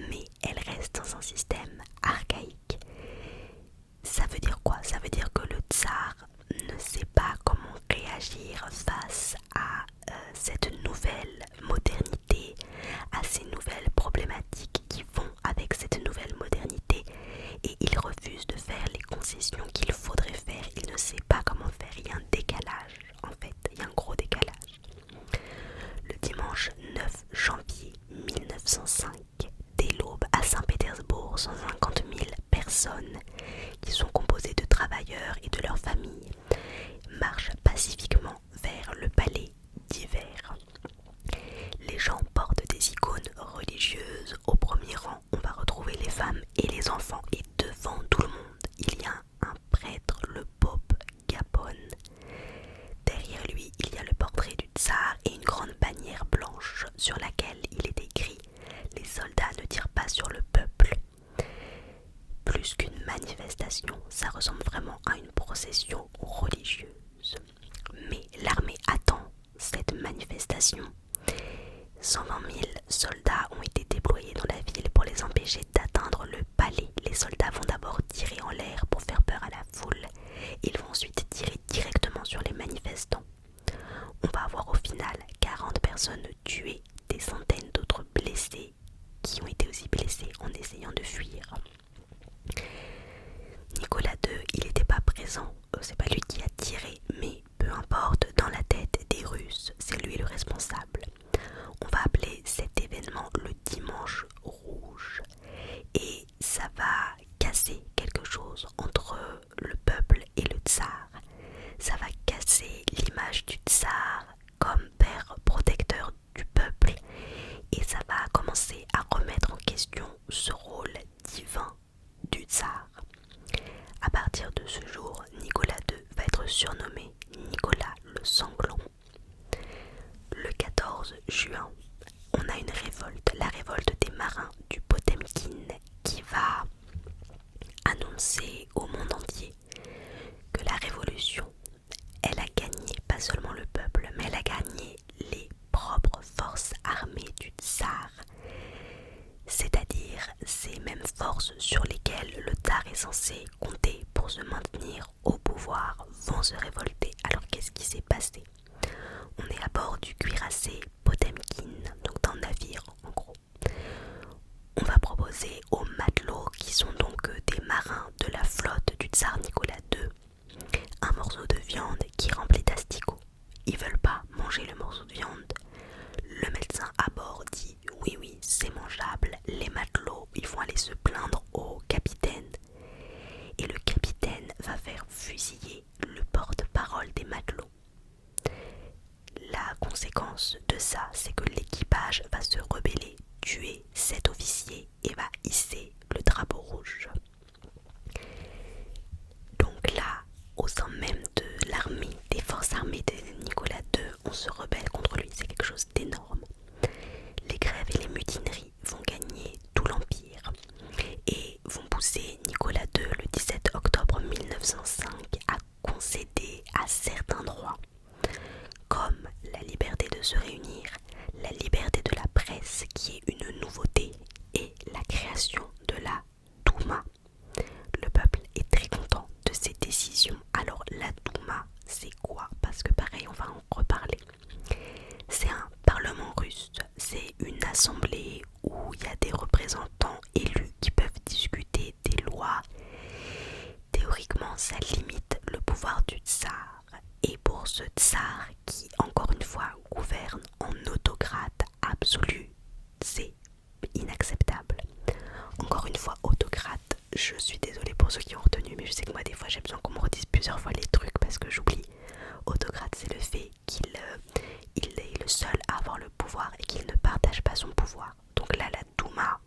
mais elle reste dans un système archaïque. Ça veut dire quoi? Ça veut dire que le tsar ne sait pas comment réagir face à cette nouvelle modernité, à ces nouvelles problématiques qui vont avec cette nouvelle modernité, et il refuse de faire les concessions qu'il faudrait faire. Il ne sait pas comment faire, il y a un décalage en fait, il y a un gros décalage. Le dimanche 9 janvier 1905, dès l'aube à Saint-Pétersbourg, 150 000 personnes qui sont composées de travailleurs et de leurs familles marchent pacifiquement vers le palais d'hiver. Les gens portent des icônes religieuses. Au premier rang, on va retrouver les femmes et les enfants, et devant tout le monde, il y a un prêtre, le pope Gapon. Derrière lui, il y a le portrait du tsar et une grande bannière blanche sur laquelle il est écrit « Les soldats ne tirent pas sur le peuple ». Plus qu'une manifestation, ça ressemble vraiment à une procession religieuse. Mais l'armée attend cette manifestation. 120 000 soldats ont été ces mêmes forces sur lesquelles le tsar est censé compter pour se maintenir au pouvoir vont se révolter. Alors qu'est-ce qui s'est passé? On est à bord du cuirassé Potemkin, donc d'un navire en gros. On va proposer aux matelots, qui sont donc des marins de la flotte du tsar Nicolas II, un morceau de viande qui est rempli d'asticots. Ils veulent pas manger le morceau de viande. Le médecin à bord dit oui, c'est mangeable. Les matelots, ils vont aller se plaindre au capitaine. Et le capitaine va faire fusiller le porte-parole des matelots. La conséquence de ça, c'est que l'équipage va se rebeller, tuer cet officier et va hisser le drapeau rouge. Donc là, au sein même de l'armée, des forces armées de Nicolas II, on se rebelle contre lui, c'est quelque chose d'énorme. Les grèves et les mutineries vont gagner tout l'Empire et vont pousser Nicolas II le 17 octobre 1905 à concéder à certains droits, comme la liberté de se réunir, la liberté de la presse qui est une nouveauté et la création de la Douma. Le peuple est très content de ces décisions. Alors la Douma, c'est quoi? Parce que pareil, on va en reparler. C'est un parlement russe, c'est une assemblée où il y a des représentants élus qui peuvent discuter des lois. Théoriquement, ça limite le pouvoir du tsar. Et pour ce tsar qui, encore une fois, gouverne en autocrate absolu, c'est inacceptable. Encore une fois, autocrate, je suis désolée pour ceux qui ont retenu, mais je sais que moi des fois j'ai besoin qu'on me redise plusieurs fois les trucs parce que j'oublie. Autocrate, c'est le fait qu'il est le seul à avoir le pouvoir et qu'il ne partage pas son pouvoir. Donc là, la Douma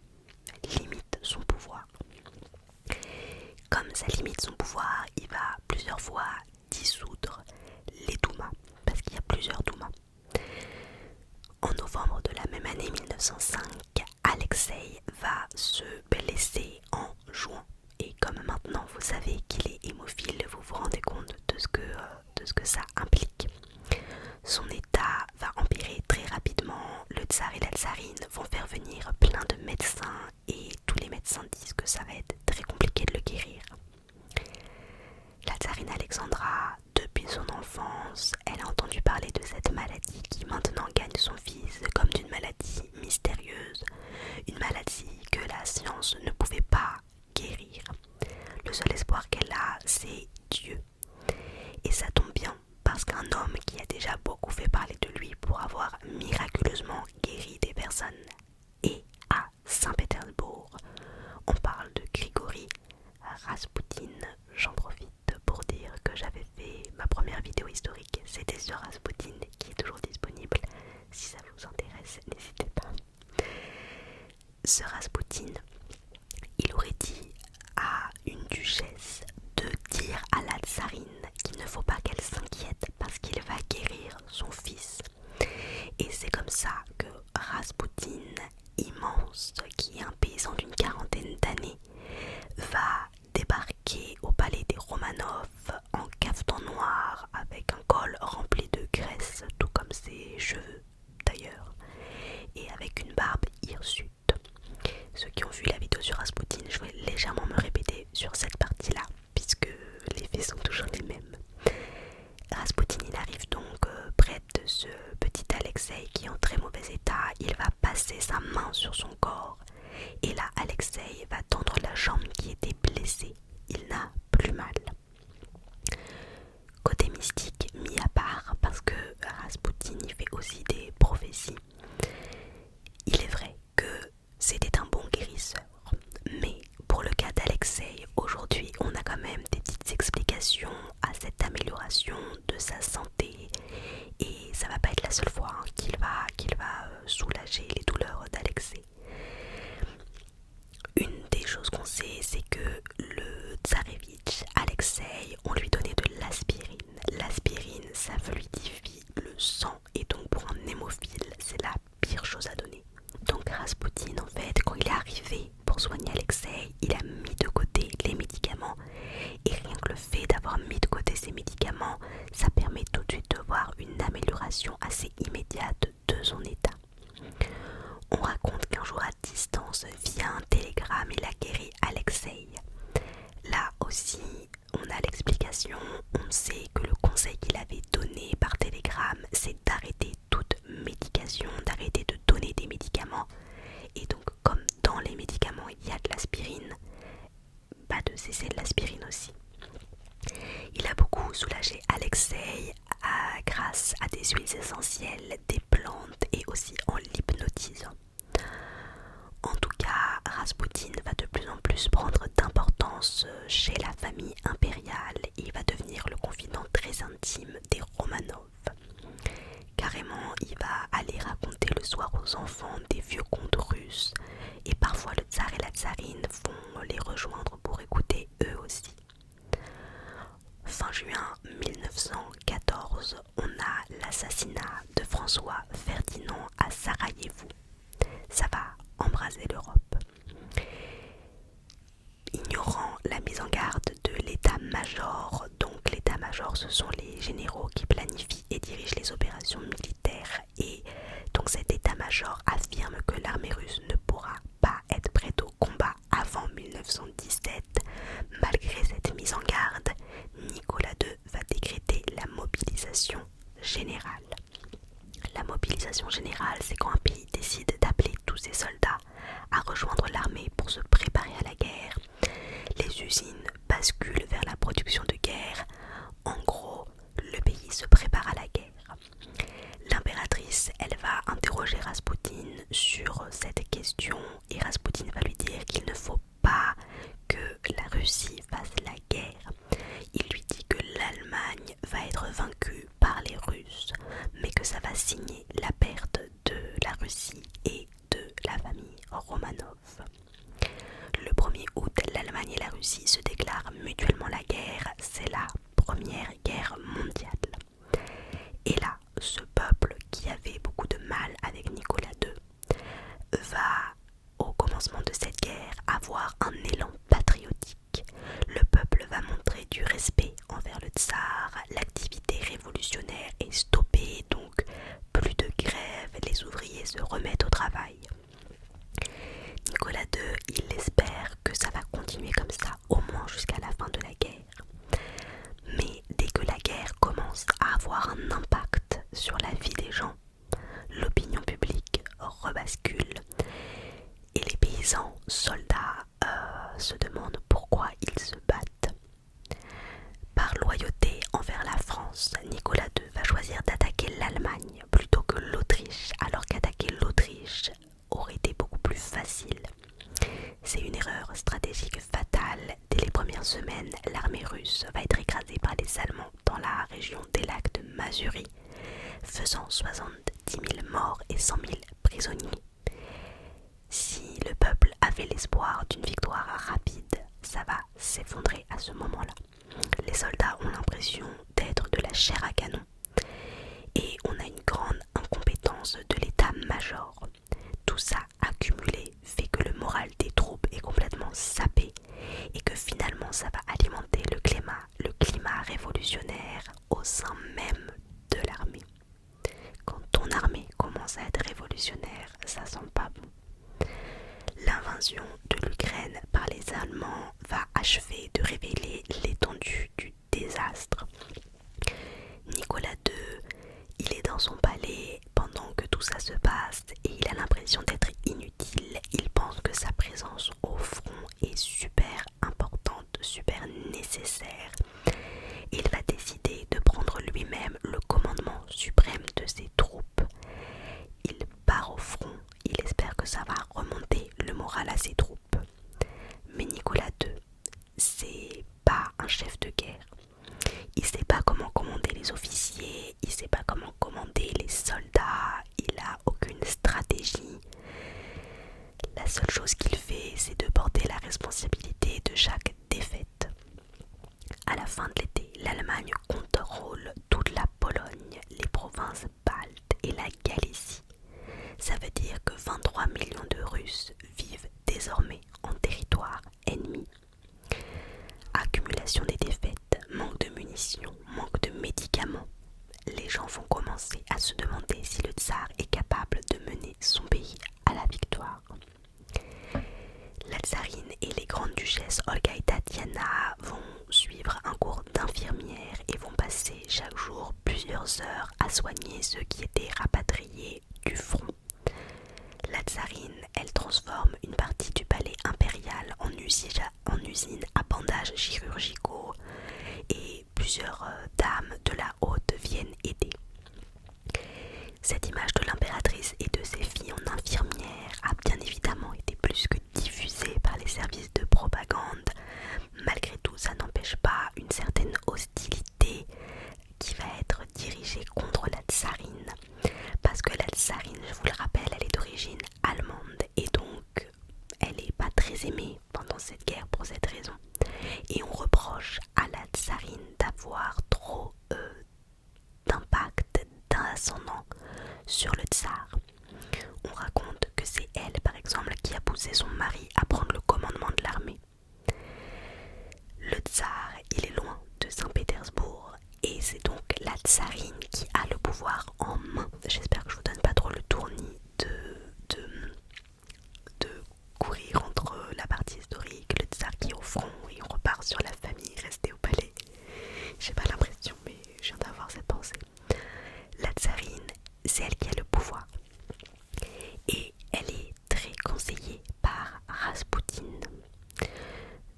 limite son pouvoir. Comme ça limite son pouvoir, il va plusieurs fois dissoudre les Doumas, parce qu'il y a plusieurs Doumas. En novembre de la même année 1905, Alexei va se blesser en jouant. Et comme maintenant vous savez qu'il est hémophile, vous vous rendez compte de ce que ça implique. Son état va empirer très rapidement. Le tsar et la tsarine vont faire venir plein de médecins et tous les médecins disent que ça va être très compliqué de le guérir. La tsarine Alexandra, depuis son enfance, elle a entendu parler de cette maladie qui maintenant gagne son fils comme d'une maladie mystérieuse, une maladie que la science ne pouvait pas guérir. Le seul espoir qu'elle a, c'est Dieu. Et ça tombe bien, parce qu'un homme qui a déjà beaucoup fait parler de lui pour avoir miraculeusement guéri des personnes est à Saint-Pétersbourg. On parle de Grigory Raspoutine. J'en profite pour dire que j'avais fait ma première vidéo historique, c'était sur Raspoutine, qui est toujours disponible. Si ça vous intéresse, n'hésitez pas. Ce Raspoutine, il aurait dit à une duchesse de dire à la tsarine qu'il ne faut pas qu'elle s'inquiète parce qu'il va guérir son fils. Et c'est comme ça que Raspoutine, immense, qui est un paysan d'une quarantaine d'années, va débarquer au palais des Romanov en cafetan noir avec un col rempli de graisse, tout comme ses cheveux d'ailleurs, et avec une barbe hirsute. Ceux qui ont vu la vidéo sur Raspoutine, je vais légèrement me répéter sur cette partie-là, puisque les faits sont toujours les mêmes. Raspoutine, il arrive donc près de ce petit Alexei qui est en très mauvais état. Il va passer sa main sur son corps et là Alexei va tendre la jambe qui était blessée. Il n'a plus mal. Côté mystique mis à part, parce que Raspoutine il fait aussi des prophéties, il est vrai que c'était un bon guérisseur, mais pour le cas d'Alexei, aujourd'hui on a quand même des petites explications à cette amélioration de sa santé et ça va pas être la seule fois qu'il va soulager les douleurs d'Alexei. Une des choses qu'on sait, c'est que le tsarevitch Alexei, on lui donnait de l'aspirine. L'aspirine, ça fluidifie le sang et donc pour un hémophile, c'est la pire chose à donner. Donc Raspoutine, en fait, quand il est arrivé pour soigner Alexei, il a mis de côté les médicaments. Et rien que le fait d'avoir mis de côté ces médicaments, ça permet tout de suite de voir une amélioration assez immédiate de son état. On raconte qu'un jour à distance, via un télégramme, Raspoutine va de plus en plus prendre d'importance chez la famille impériale et il va devenir le confident très intime des Romanov. Carrément, il va aller raconter le soir aux enfants des vieux contes russes et parfois le tsar et la tsarine vont les rejoindre pour écouter eux aussi. Fin juin 1914, on a l'assassinat de François Ferdinand à Sarajevo. Ça va embraser l'Europe. Ignorant la mise en garde de l'état-major, donc l'état-major ce sont les généraux qui planifient et dirigent les opérations militaires et donc cet état-major affirme que l'armée russe ne pourra pas être prête au combat avant 1917. Malgré cette mise en garde, Nicolas II va décréter la mobilisation générale. La mobilisation générale, c'est quand un pays décide d'appeler tous ses soldats à rejoindre l'armée pour se préparer à la guerre. Les usines basculent vers la production de guerre. En gros, le pays se prépare à la guerre. L'impératrice, elle va interroger Raspoutine sur cette question et Raspoutine va lui dire qu'il ne faut pas que la Russie fasse la guerre. Il lui dit que l'Allemagne va être vaincue par les Russes, mais que ça va signer la perte de la Russie et de la famille Romanov. Le 1er août, l'Allemagne et la Russie se déclarent mutuellement la guerre. C'est la Première Guerre mondiale. Et là, ce peuple qui avait beaucoup de mal avec Nicolas II va, au commencement de cette guerre, avoir un élan patriotique. Le peuple va montrer du respect envers le tsar, l'activité révolutionnaire est stoppée, donc plus de grève, les ouvriers se remettent au travail. Nicolas II, il espère que ça va continuer comme ça, au moins jusqu'à la fin de la guerre. Mais dès que la guerre commence à avoir un impact sur la vie des gens, l'opinion publique rebascule et les paysans, soldats, se demandent pourquoi ils se battent. Par loyauté envers la France, Nicolas II va choisir d'attaquer l'Allemagne plutôt que l'Autriche, alors qu'attaquer l'Autriche aurait été beaucoup plus facile. C'est une erreur stratégique fatale. Dès les premières semaines, l'armée russe va être écrasée par les Allemands dans la région des lacs de Mazurie, faisant 70 000 morts et 100 000 prisonniers. Si le peuple avait l'espoir d'une victoire rapide, ça va s'effondrer à ce moment-là. Les soldats ont l'impression d'être de la chair à canon et on a une grande incompétence de l'état-major. Tout ça accumulé fait que le moral des troupes est complètement sapé et que finalement ça va alimenter le climat révolutionnaire au sein même de l'armée. Quand ton armée commence à être révolutionnaire, ça sent pas bon. L'invasion de l'Ukraine par les Allemands va achever de révéler l'étendue du désastre. Nicolas II, il est dans son palais pendant que tout ça se passe et il a l'impression d'être inutile. Il pense que sa présence au front est super importante, super nécessaire. Il va décider de prendre lui-même le commandement suprême de ses troupes. Il part au front, il espère que ça va remonter le moral à ses troupes. Mais Nicolas II, c'est pas un chef de guerre. Il sait pas comment commander les officiers, il sait pas comment commander les soldats, il a aucune stratégie. La seule chose qu'il fait, c'est de porter la responsabilité de chaque défaite. À la fin de l'été, l'Allemagne contrôle toute la Pologne, les provinces baltes et la Galicie. Ça veut dire que 23 millions de Russes vivent désormais en territoire ennemi. Accumulation des défaites, manque de munitions, manque de médicaments. Les gens vont commencer à se demander si le tsar est capable de mener son pays à la victoire. La tsarine et les grandes duchesses Olga et Tatiana vont suivre un cours d'infirmière et vont passer chaque jour plusieurs heures à soigner ceux qui étaient rapatriés du front. La tsarine, elle transforme une partie du palais impérial en usine à bandages chirurgicaux et plusieurs dames de la haute viennent aider. Cette image de l'impératrice et de ses filles en infirmières a bien évidemment été plus que diffusée mari à prendre le commandement de l'armée. Le tsar, il est loin de Saint-Pétersbourg et c'est donc la tsarine qui a le pouvoir en main. J'espère que je vous donne pas trop le tournis de courir entre la partie historique, le tsar qui est au front et on repart sur la famille restée au palais. J'ai pas l'impression, mais je viens d'avoir cette pensée. La tsarine, c'est elle qui a le pouvoir. Et elle est très conseillée par Raspoutine.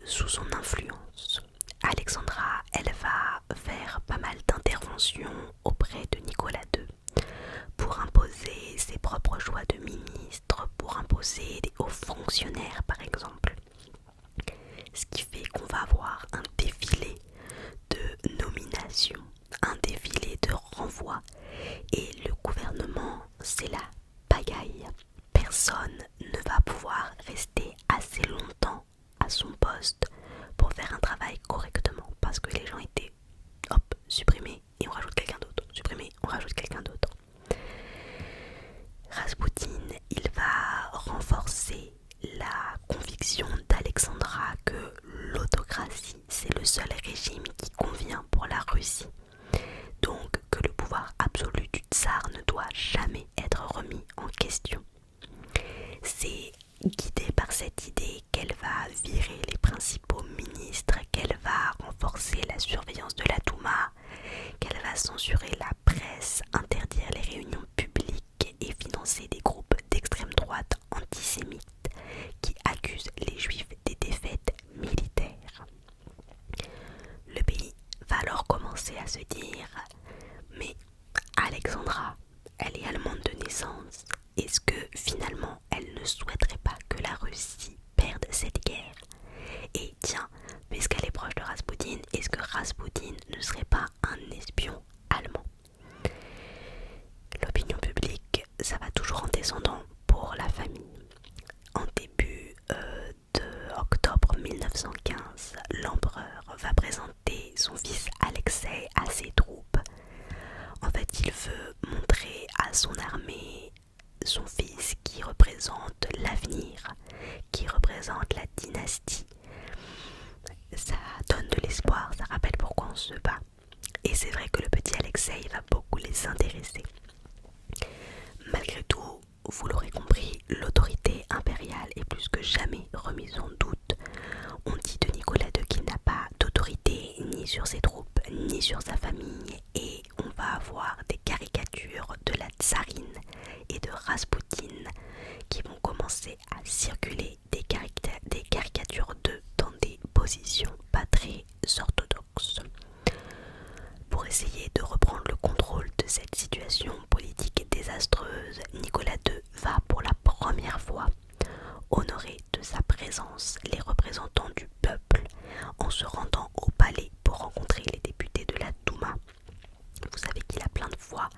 Sous son influence, Alexandra, elle va faire pas mal d'interventions auprès de Nicolas II pour imposer ses propres choix de ministre, pour imposer des hauts fonctionnaires par exemple. Ce qui fait qu'on va avoir un défilé de nominations, un défilé de renvois et le gouvernement, c'est la pagaille. Personne ne va pouvoir rester assez longtemps à son poste pour faire un travail correctement parce que les gens étaient hop, supprimés et on rajoute quelqu'un d'autre, supprimés, on rajoute quelqu'un d'autre. Raspoutine, il va renforcer la conviction d'Alexandra que l'autocratie, c'est le seul régime qui convient pour la Russie. Donc que le pouvoir absolu du tsar ne doit jamais être remis en question. C'est guidée par cette idée qu'elle va virer les principaux ministres, qu'elle va renforcer la surveillance de la Douma, qu'elle va censurer la presse, interdire les réunions publiques et financer des groupes d'extrême droite antisémites qui accusent les juifs des défaites militaires. Le pays va alors commencer à se dire « Mais Alexandra, elle est allemande de naissance. Est-ce que finalement elle ne souhaiterait pas que la Russie perde cette guerre? Et tiens, puisqu'elle est proche de Raspoutine, est-ce que Raspoutine ne serait pas un espion allemand ?» L'opinion publique, ça va toujours en descendant pour la famille. En début de octobre 1915, l'empereur va présenter son fils Alexei à ses troupes. En fait, il veut montrer à son armée son fils qui représente l'avenir, qui représente la dynastie. Ça donne de l'espoir, ça rappelle pourquoi on se bat. Et c'est vrai que le petit Alexei va beaucoup les intéresser. Malgré tout, vous l'aurez compris, l'autorité impériale est plus que jamais remise en doute. On dit de Nicolas II qu'il n'a pas d'autorité ni sur ses troupes ni sur sa famille et on va avoir des caricatures de la tsarine et de Raspoutine qui vont commencer à circuler, des caricatures d'eux dans des positions pas très orthodoxes. Pour essayer de reprendre le contrôle de cette situation politique désastreuse, Nicolas II va pour la première fois honorer de sa présence les représentants du peuple en se rendant au palais pour rencontrer les députés de la Douma. Vous savez qu'il a plein de fois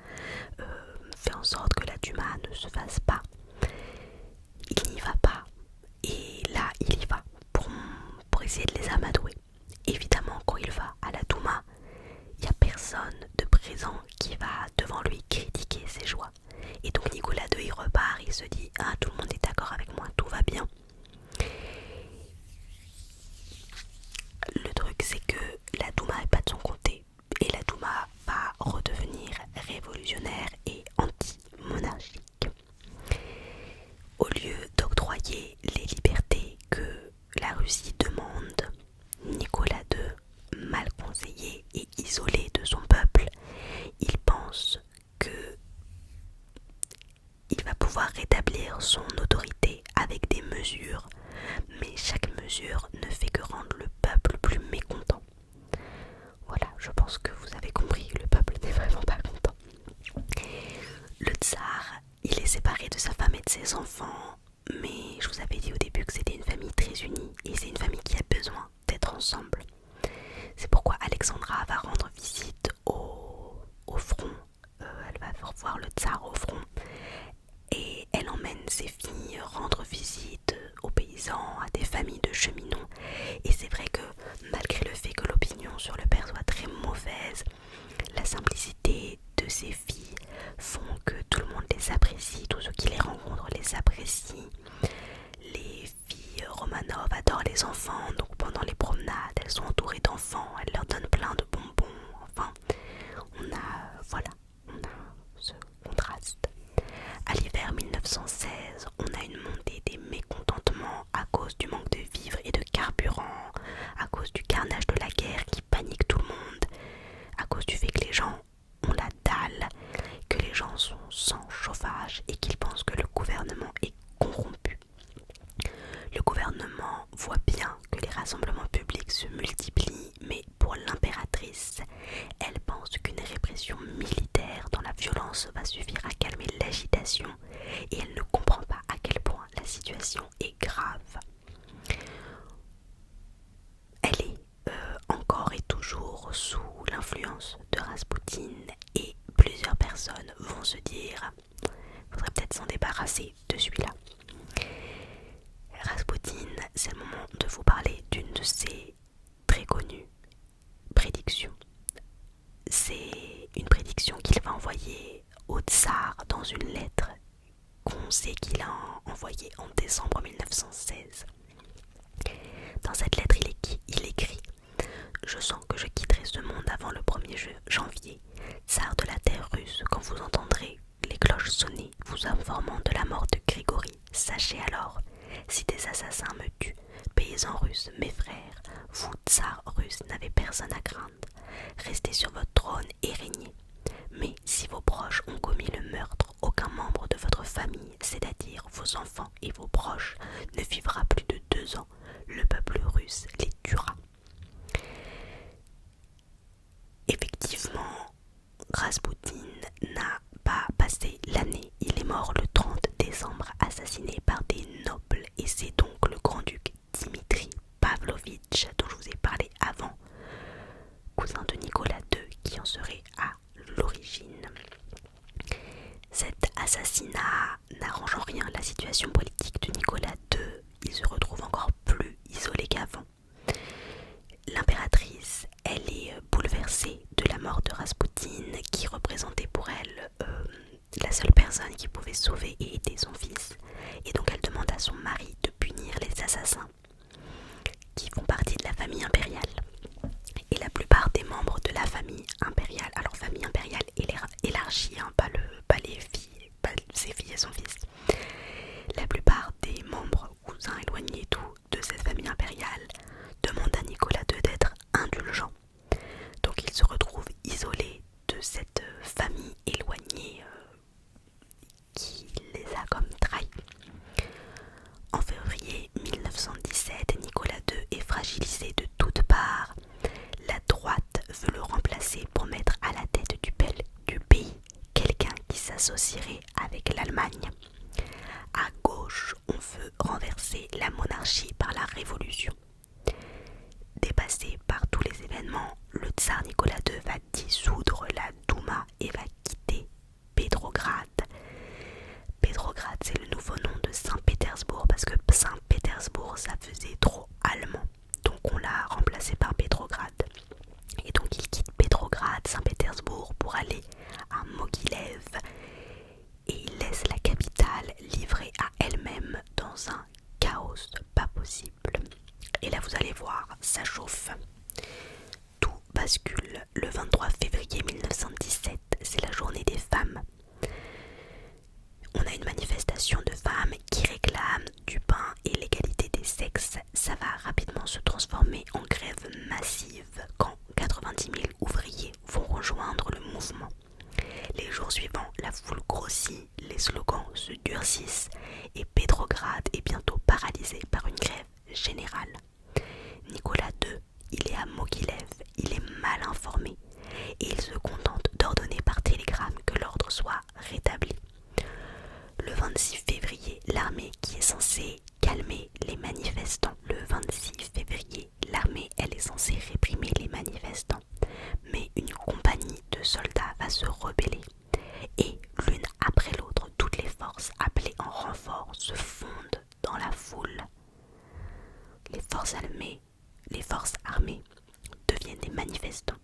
fait en sorte que la Douma ne se fasse pas. Il n'y va pas et là il y va pour essayer de les amadouer. Évidemment quand il va à la Douma, il n'y a personne de présent qui va devant lui critiquer ses choix. Et donc Nicolas II il repart, il se dit « Ah, tout le monde est d'accord avec moi, tout va bien ». Le truc c'est que la Douma n'est pas de son côté et la Douma va redevenir révolutionnaire et anti-monarchique. Au lieu d'octroyer les libertés que la Russie demande, Nicolas II, mal conseillé et isolé de son peuple, il pense que il va pouvoir rétablir son autorité avec des mesures, mais chaque mesure ne fait que rendre le peuple plus mécontent. Voilà, je pense que vous avez compris, le peuple n'est vraiment pas content. Le tsar, il est séparé de sa femme et de ses enfants, mais je vous avais dit au début que c'était une famille très unie et c'est une famille qui a besoin d'être ensemble. C'est pourquoi Alexandra va rendre visite au front. Elle va voir le tsar au front et elle emmène ses filles rendre visite aux paysans, à des familles de cheminots. Et c'est vrai que malgré le fait que l'opinion sur le père soit très mauvaise, la simplicité de ses filles font que tout le monde les apprécie, tous ceux qui les rencontrent les apprécient. Les filles les enfants, donc pendant les promenades, elles sont entourées d'enfants, elles leur donnent plein de bonbons, enfin, on a ce contraste. À l'hiver 1916, on a une montée des mécontentements à cause du manque de vivres et de carburant, à cause du carnage de la guerre qui panique tout le monde, à cause du fait que les gens ont la dalle, que les gens sont sans chauffage et qu'ils pensent que le gouvernement est corrompu. Le gouvernement voit bien que les rassemblements publics se multiplient, mais pour l'impératrice, elle pense qu'une répression militaire dans la violence va suffire à calmer l'agitation et elle ne comprend pas à quel point la situation est grave. Elle est encore et toujours sous l'influence de Raspoutine et plusieurs personnes vont se dire faudrait peut-être s'en débarrasser de celui-là. Raspoutine, c'est le moment de vous parler d'une de ses très connues prédictions. C'est une prédiction qu'il va envoyer au tsar dans une lettre qu'on sait qu'il a envoyée en décembre 1916. Dans cette lettre, il écrit « Je sens que je quitterai ce monde avant le 1er janvier. Tsar de la terre russe, quand vous entendrez les cloches sonner, vous informant de la mort de Grigory, sachez alors, si des assassins me tuent, paysans russes, mes frères, vous, tsar russe, n'avez personne à craindre. Restez sur votre trône et régnez. Mais si vos proches ont commis le meurtre, aucun membre de votre famille, c'est-à-dire vos enfants et vos proches, ne vivra plus de 2 ans. Le peuple russe les tuera. » Effectivement, Raspoutine n'a pas passé l'année. Il est mort le 30 décembre, assassiné par des nobles, et c'est donc le grand-duc Dimitri Pavlovitch, dont je vous ai parlé avant, cousin de Nicolas II, qui en serait à l'origine. Cet assassinat n'arrange en rien la situation politique de Nicolas II. Il se retrouve encore plus isolé qu'avant. L'impératrice, elle est bouleversée de la mort de Raspoutine, qui représentait pour elle la seule personne qui pouvait sauver et aider son fils. Et donc elle demande à son mari de punir les assassins qui font partie de la famille impériale. Et la plupart des membres de la famille impériale, alors famille impériale élargie, pas les filles, pas ses filles et son fils, la plupart des membres, cousins éloignés et tout, de cette famille impériale demandent à Nicolas II d'être indulgent. Donc il se retrouve isolé de cette famille éloignée qui les a comme trahis. En février 1917, Nicolas II est fragilisé de toutes parts. La droite veut le remplacer pour mettre à la tête du pays quelqu'un qui s'associerait avec l'Allemagne. À gauche, on veut renverser la monarchie par la révolution. Dépassé par tous les événements, le tsar Nicolas II va dissoudre la Douma et va quitter Pétrograd. Pétrograd, c'est le nouveau nom de Saint-Pétersbourg parce que Saint-Pétersbourg, ça faisait trop allemand. Donc on l'a remplacé par Pétrograd. Et donc il quitte Pétrograd, Saint-Pétersbourg pour aller à Mogilev et il laisse la capitale livrée à elle-même dans un chaos pas possible. Et là vous allez voir, ça chauffe. Tout bascule le 23 février 1917, c'est la journée des femmes. On a une manifestation de femmes qui réclament du pain et l'égalité des sexes. Ça va rapidement se transformer en grève massive quand 90 000 ouvriers vont rejoindre le mouvement. Les jours suivants, la foule grossit, les slogans se durcissent et Pétrograd est bientôt paralysé par une grève générale. Nicolas II, il est à Mogilev, il est mal informé et il se contente d'ordonner par télégramme que l'ordre soit rétabli. Le 26 février, l'armée qui est censée calmer les manifestants. Le 26 février, l'armée, elle est censée réprimer les manifestants. Mais une compagnie de soldats va se rebeller. Et l'une après l'autre, toutes les forces appelées en renfort se fondent dans la foule. Les forces armées deviennent des manifestants.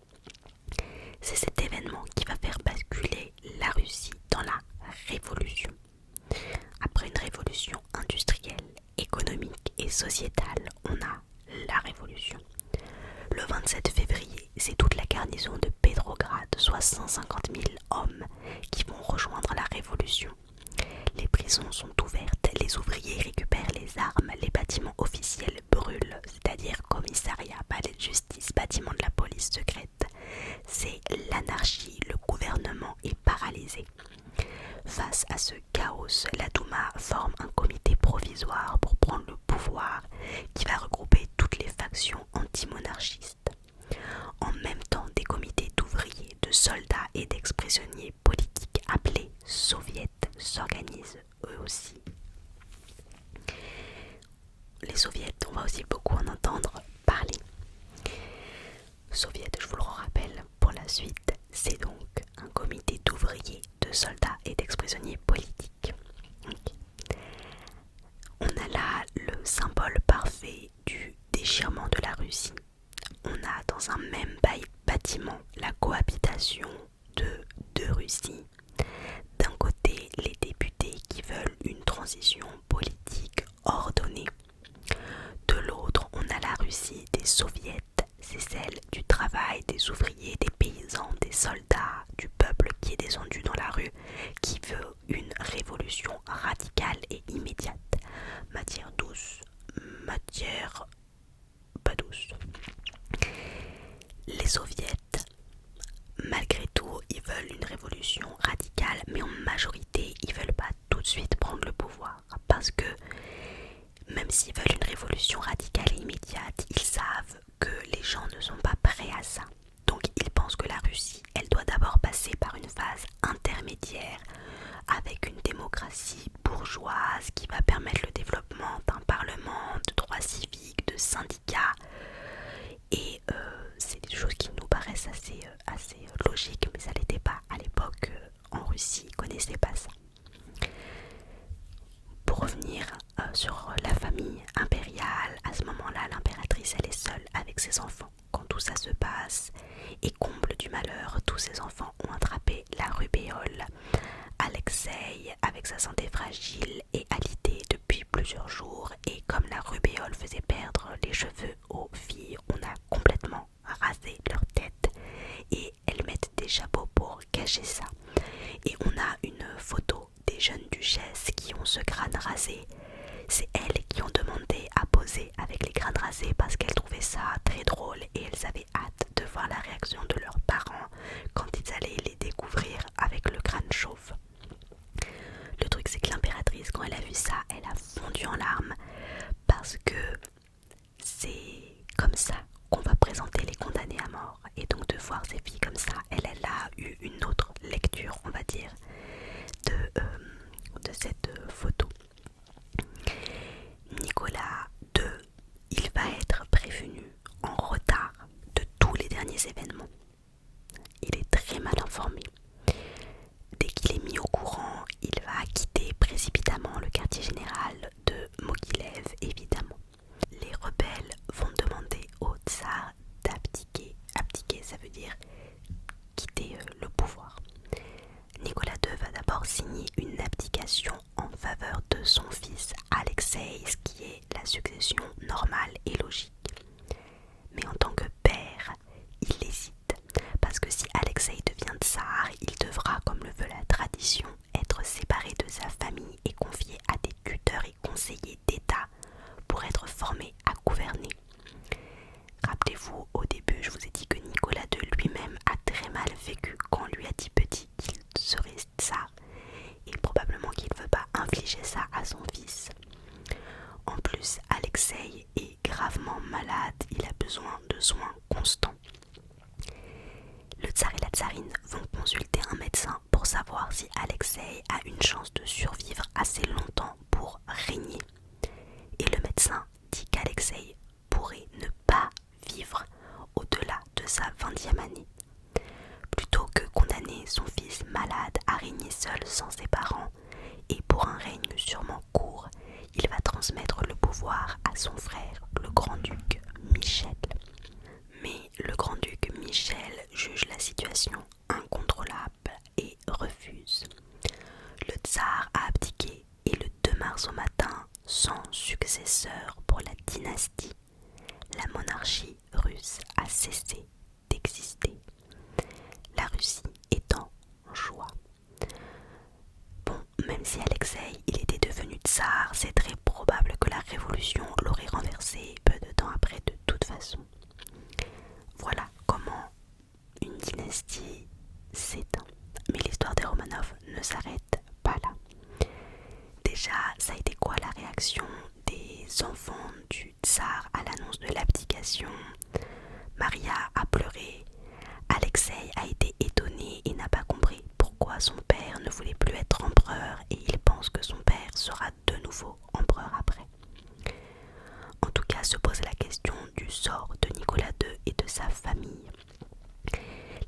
C'est cet événement qui va faire basculer la Russie dans la révolution. Après une révolution industrielle, économique et sociétale, on a et d'ex-prisonniers politiques appelés soviets s'organisent eux aussi. Les soviets, on va aussi beaucoup en entendre parler. Soviets, je vous le rappelle pour la suite, c'est donc un comité d'ouvriers, de soldats et d'ex-prisonniers politiques. On a là le symbole parfait du déchirement de la Russie. On a dans un même bâtiment la cohabitation de deux Russies. D'un côté, les députés qui veulent une transition politique ordonnée. De l'autre, on a la Russie des soviets, c'est celle du travail, des ouvriers, des paysans, des soldats, du peuple qui est descendu dans la rue, qui veut une révolution radicale et immédiate. Matière douce, matière pas douce. Les soviets, malgré tout, ils veulent une révolution radicale, mais en majorité, ils veulent pas tout de suite prendre le pouvoir, parce que même s'ils veulent une révolution radicale et immédiate, ils savent que les gens ne sont pas prêts à ça. Donc ils pensent que la Russie, elle doit d'abord passer par une phase intermédiaire avec une démocratie bourgeoise qui va permettre le développement d'un parlement, de droits civiques, de syndicats. Et c'est des choses qui nous paraissent assez logiques, mais ça l'était pas à l'époque. En Russie, ils connaissaient pas ça. Pour revenir sur la famille impériale, à ce moment-là, l'impératrice, elle est seule avec ses enfants quand tout ça se passe. Et comble du malheur, tous ses enfants ont attrapé la rubéole. Alexei, avec sa santé fragile, est alité depuis plusieurs jours. Et comme la rubéole faisait perdre les cheveux aux filles, on a complètement rasé leur tête. Et elles mettent des chapeaux pour cacher ça. Et on a une photo des jeunes duchesses qui ont ce crâne rasé. C'est elles qui ont demandé à poser avec les crânes rasés parce qu'elles trouvaient ça très drôle et elles avaient hâte de voir la réaction de leurs parents quand ils allaient les découvrir avec le crâne chauve. Le truc, c'est que l'impératrice, quand elle a vu ça, elle a fondu en larmes parce que c'est comme ça qu'on va présenter les condamnés à mort. Et donc de voir ces filles comme ça, elle a eu une autre lecture, on va dire, de cette photo. Nicolas II, il va être prévenu en retard de tous les derniers événements. Il est très mal informé. Dès qu'il est mis au courant, il va quitter précipitamment le quartier général de Mogilev, évidemment. Les rebelles vont demander au tsar d'abdiquer. Abdiquer, ça veut dire quitter le pouvoir. Nicolas II va d'abord signer une abdication en faveur de son fils Alexei, ce qui est la succession normale et logique. Mais en tant que père, il hésite, parce que si Alexei devient tsar, il devra, comme le veut la tradition, être séparé de sa famille et confié à des tuteurs et conseillers d'État pour être formé à gouverner. Rappelez-vous, au début, je vous ai dit que Nicolas II lui-même a très mal vécu quand on lui a dit petit qu'il serait tsar, et probablement qu'il ne veut pas infliger ça à son fils. En plus, Alexei est gravement malade, il a besoin de soins constants. Le tsar et la tsarine vont consulter un médecin pour savoir si Alexei a une chance de survivre assez longtemps pour régner. Et le médecin dit qu'Alexei pourrait ne pas vivre au-delà de sa 20e année. Plutôt que condamner son fils malade à régner seul sans ses parents, et pour un règne sûrement court, il va transmettre le pouvoir à son frère, le grand-duc Michel. Mais le grand-duc Michel juge la situation incontrôlable et refuse. Le tsar a abdiqué et le 2 mars au matin, sans successeur pour la dynastie, la monarchie russe a cessé d'exister. La Russie est en joie. Bon, même si Alexei il était devenu tsar, c'est très probable que la révolution l'aurait renversé peu de temps après de toute façon. Voilà comment une dynastie s'éteint. Mais l'histoire des Romanov ne s'arrête pas là. Déjà, ça a été quoi la réaction des enfants du tsar à l'annonce de l'abdication? Maria a pleuré, Alexei a été étonné et n'a pas famille.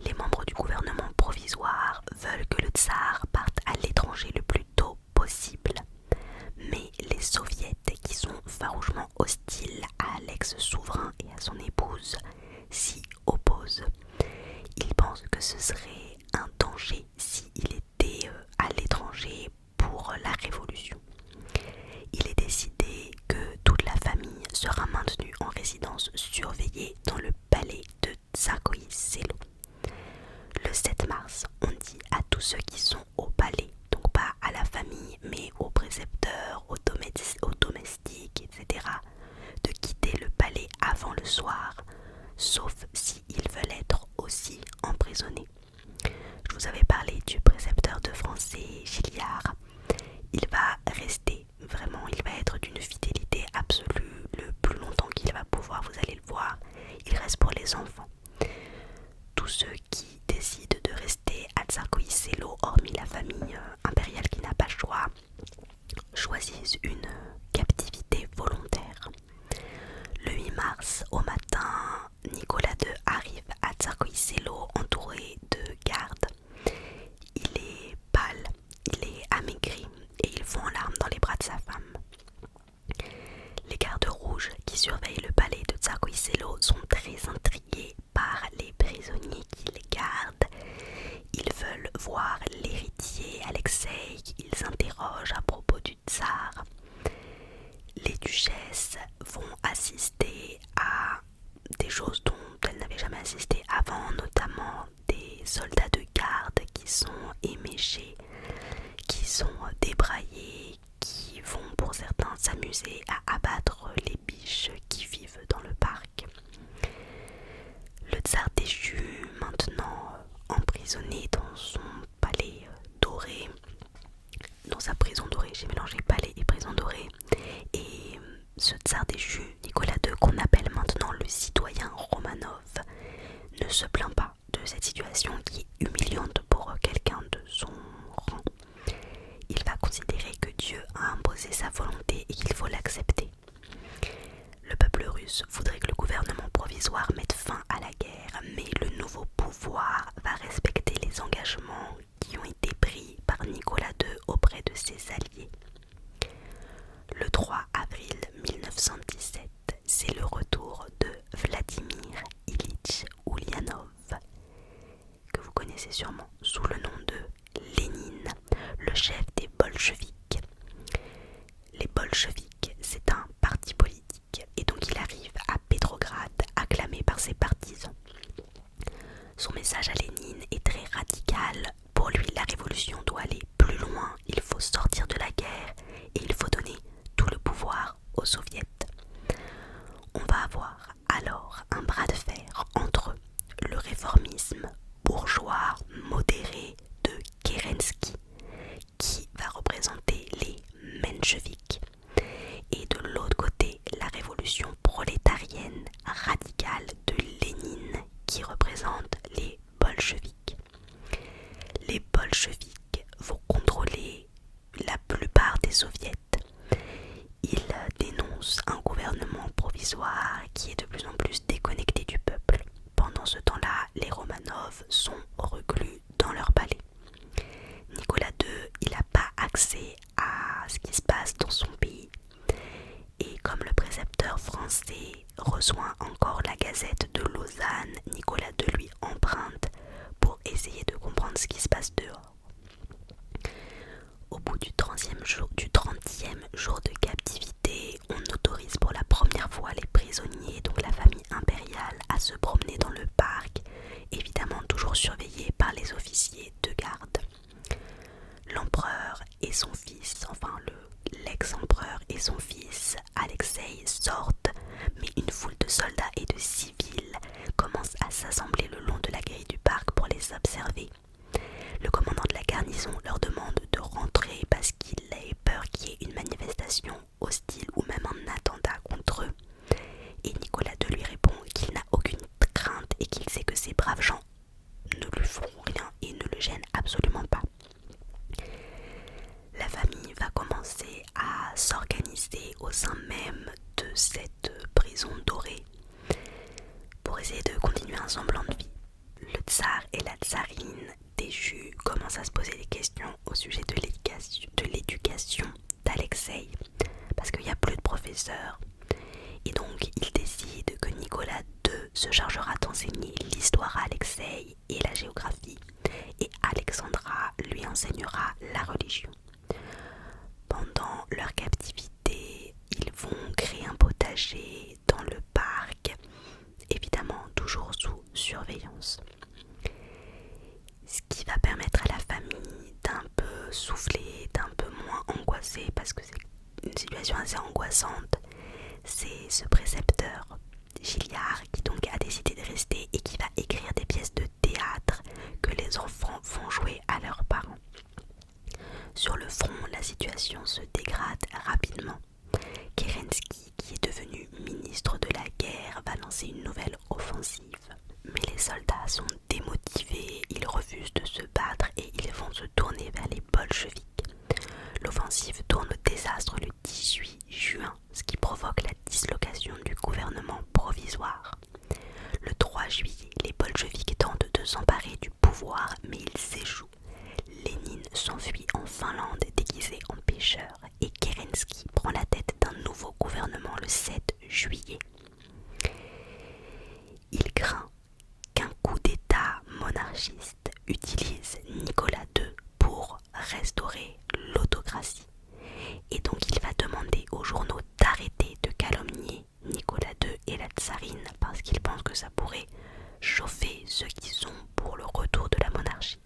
Les membres du gouvernement provisoire veulent que le tsar parte à l'étranger le plus tôt possible. Mais les soviets, qui sont farouchement hostiles à l'ex-souverain et à son épouse, s'y opposent. Ils pensent que ce serait un danger s'il était à l'étranger pour la révolution. Il est décidé que toute la famille sera maintenue en résidence surveillée dans le palais de Tsarskoye Selo. Le 7 mars, on dit à tous ceux qui sont au palais, donc pas à la famille, mais aux précepteurs, aux domestiques, etc., de quitter le palais avant le soir, sauf s'ils veulent être aussi emprisonnés. Je vous avais parlé du précepteur de français Gilliard. Il va rester, vraiment, il va être d'une fidélité absolue le plus longtemps qu'il va pouvoir, vous allez le voir. Il reste pour les enfants. Tous ceux qui décident de rester à Tsarskoye Selo, hormis la famille impériale qui n'a pas le choix, choisissent une captivité volontaire. Le 8 mars, au matin, Nicolas II arrive à Tsarskoye Selo entouré de gardes. Il est pâle, il est amaigri et il fond en larmes dans les bras de sa femme. Les gardes rouges qui surveillent le palais de Tsarskoye Selo sont très intrigués par les prisonniers qu'ils gardent. Ils veulent voir l'héritier Alexei, ils interrogent à propos du tsar. Les duchesses vont assister à des choses dont elles n'avaient jamais assisté avant, notamment des soldats de garde qui sont éméchés, qui sont débraillés, qui vont pour certains s'amuser à abattre les biches qui vivent dans le parc. Le tsar déchu, maintenant emprisonné dans son palais doré, dans sa prison dorée, j'ai mélangé palais et prison dorée, et ce tsar déchu, Nicolas II, qu'on appelle maintenant le citoyen Romanov, ne se plaint pas de cette situation qui est humiliante pour quelqu'un de son rang. Il va considérer que Dieu a imposé sa volonté et qu'il faut l'accepter. Le peuple russe voudrait que le gouvernement provisoire mette fin à la guerre, mais le nouveau pouvoir va respecter les engagements qui ont été pris par Nicolas II auprès de ses alliés. Le 3 avril 1917, c'est le retour de Vladimir Ilitch Ulyanov, que vous connaissez sûrement sous le nom de Lénine, le chef des bolcheviks. Les bolcheviks, c'est un parti politique, et donc il arrive à Petrograd, acclamé par ses partisans. Son message à Lénine est très radical. Pour lui, la révolution doit aller plus loin, il faut sortir de la guerre et il faut donner tout le pouvoir aux soviets. On va avoir alors un bras de fer entre le réformisme bourgeois modéré de Kerensky, qui va représenter les mencheviks, et de l'autre côté la révolution prolétarienne radicale de Lénine, qui représente les bolcheviks. Les bolcheviks vont contrôler la plupart des soviets. Ils dénoncent un gouvernement provisoire qui est de plus en plus déconnecté du peuple. Pendant ce temps-là, les Romanov sont reclus dans leur palais. Nicolas II, il n'a pas accès à ce qui se passe dans son pays. Et comme le précepteur français reçoit encore la Gazette de Lausanne, Nicolas II lui emprunte pour essayer de comprendre ce qui se passe dehors. Au bout du 30e jour de captivité, on autorise pour la première fois les prisonniers, donc la famille impériale, à se promener dans le parc, évidemment toujours surveillés par les officiers de garde. L'empereur et son fils, l'ex-empereur et son fils, Alexei, sortent, mais une foule de soldats et de civils commence à s'assembler le long de la grille du parc pour les observer. Le commandant de la garnison leur demande de rentrer parce qu'il a peur qu'il y ait une manifestation hostile ou même un attentat contre eux. Et Nicolas II lui répond qu'il n'a aucune crainte et qu'il sait que ces braves gens ne lui feront rien et ne le gênent absolument pas. La famille va commencer à s'organiser au sein même de cette prison dorée pour essayer de continuer un semblant de vie. Le tsar et la tsarine déchus commencent à se poser des questions au sujet de l'éducation d'Alexei, parce qu'il n'y a plus de professeurs. Et donc ils décident que Nicolas II se chargera d'enseigner l'histoire à Alexei et la géographie, et Alexandra lui enseignera la religion. Pendant leur captivité, ils vont créer un potager dans le parc, évidemment toujours sous surveillance. Ce qui va permettre à la famille d'un peu souffler, d'un peu moins angoisser, parce que c'est une situation assez angoissante. C'est ce précepteur, Gilliard, qui donc a décidé de rester et qui va écrire des pièces de théâtre que les enfants vont jouer à leurs parents. Sur le front, la situation se dégrade rapidement. Kerensky, qui est devenu ministre de la guerre, va lancer une nouvelle offensive. Mais les soldats sont démotivés, ils refusent de se battre et ils vont se tourner vers les bolcheviks. L'offensive tourne au désastre le 18 juin, ce qui provoque la dislocation du gouvernement provisoire. Le 3 juillet, les bolcheviks tentent de s'emparer du pouvoir, mais ils échouent. Lénine s'enfuit en Finlande déguisé en pêcheur et Kerensky prend la tête d'un nouveau gouvernement le 7 juillet. Il craint qu'un coup d'État monarchiste utilise Nicolas II pour restaurer l'autocratie. Et donc il va demander aux journaux d'arrêter de calomnier Nicolas II et la tsarine parce qu'il pense que ça pourrait chauffer ceux qui sont pour le retour de la monarchie.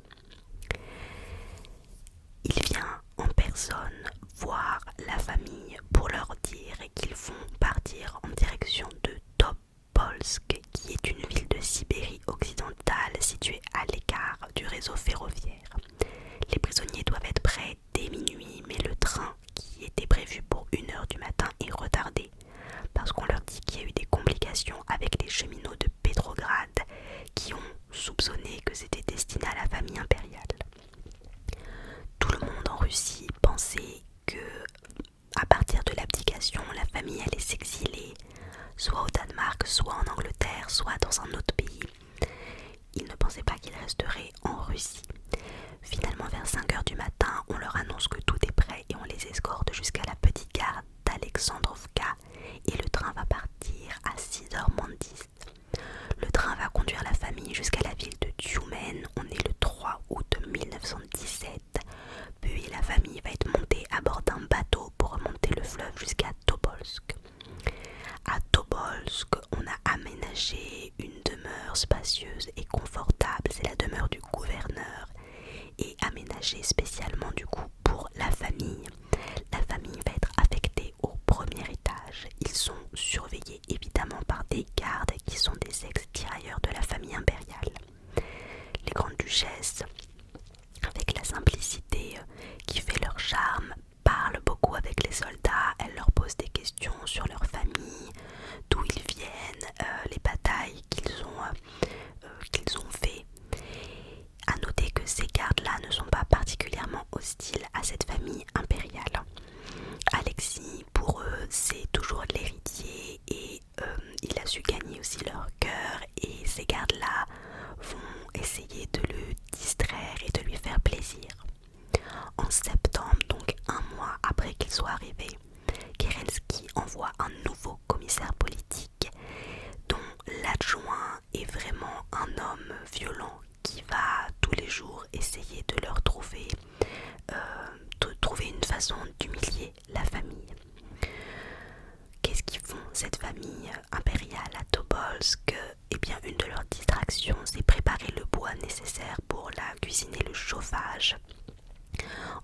Il vient en personne voir la famille pour leur dire qu'ils vont partir en direction de Topolsk, qui est une ville de Sibérie occidentale située à l'écart du réseau ferroviaire. Les prisonniers doivent être prêts dès minuit, mais le train qui était prévu pour 1h du matin est retardé parce qu'on leur dit qu'il y a eu des complications avec les cheminots de Petrograd qui ont soupçonné que c'était destiné à la famille impériale. Tout le monde en Russie pensait que, à partir de l'abdication, la famille allait s'exiler, soit au Danemark, soit en Angleterre, soit dans un autre pays. Ils ne pensaient pas qu'ils resteraient en Russie. Finalement, vers 5h du matin, on leur annonce que tout est prêt et on les escorte jusqu'à la petite gare d'Alexandrovka et le train va partir à 6h moins 10. Le train va conduire la famille jusqu'à la ville de Tyumen. On est le 3 août 1917. Puis la famille va être montée à bord d'un bateau pour remonter le fleuve jusqu'à Tobolsk. À Tobolsk, on a aménagé une demeure spacieuse et confortable. C'est la demeure du gouverneur et aménagée spécialement du coup pour la famille. La famille va être affectée au premier étage. Ils sont surveillés évidemment par des gardes qui sont des ex-tirailleurs de la famille impériale. Les grandes duchesses, avec la simplicité qui fait leur charme, parlent beaucoup avec les soldats. Elles leur posent des questions sur leur famille, d'où ils viennent, les batailles qu'ils ont fait. À noter que ces gardes-là ne sont pas particulièrement hostiles à cette famille impériale. Alexis, pour eux, c'est toujours l'héritier et il a su gagner aussi leur cœur et ces gardes-là vont essayer de le distraire et de lui faire plaisir. En septembre, donc un mois après qu'il soit arrivé, Kerensky envoie un nouveau commissaire politique dont l'adjoint est vraiment un homme violent qui va tous les jours essayer de leur trouver une façon d'humilier la famille. Qu'est-ce qu'ils font cette famille impériale à Tobolsk? Eh bien, une de leurs distractions, c'est préparer le bois nécessaire pour la cuisiner, le chauffage.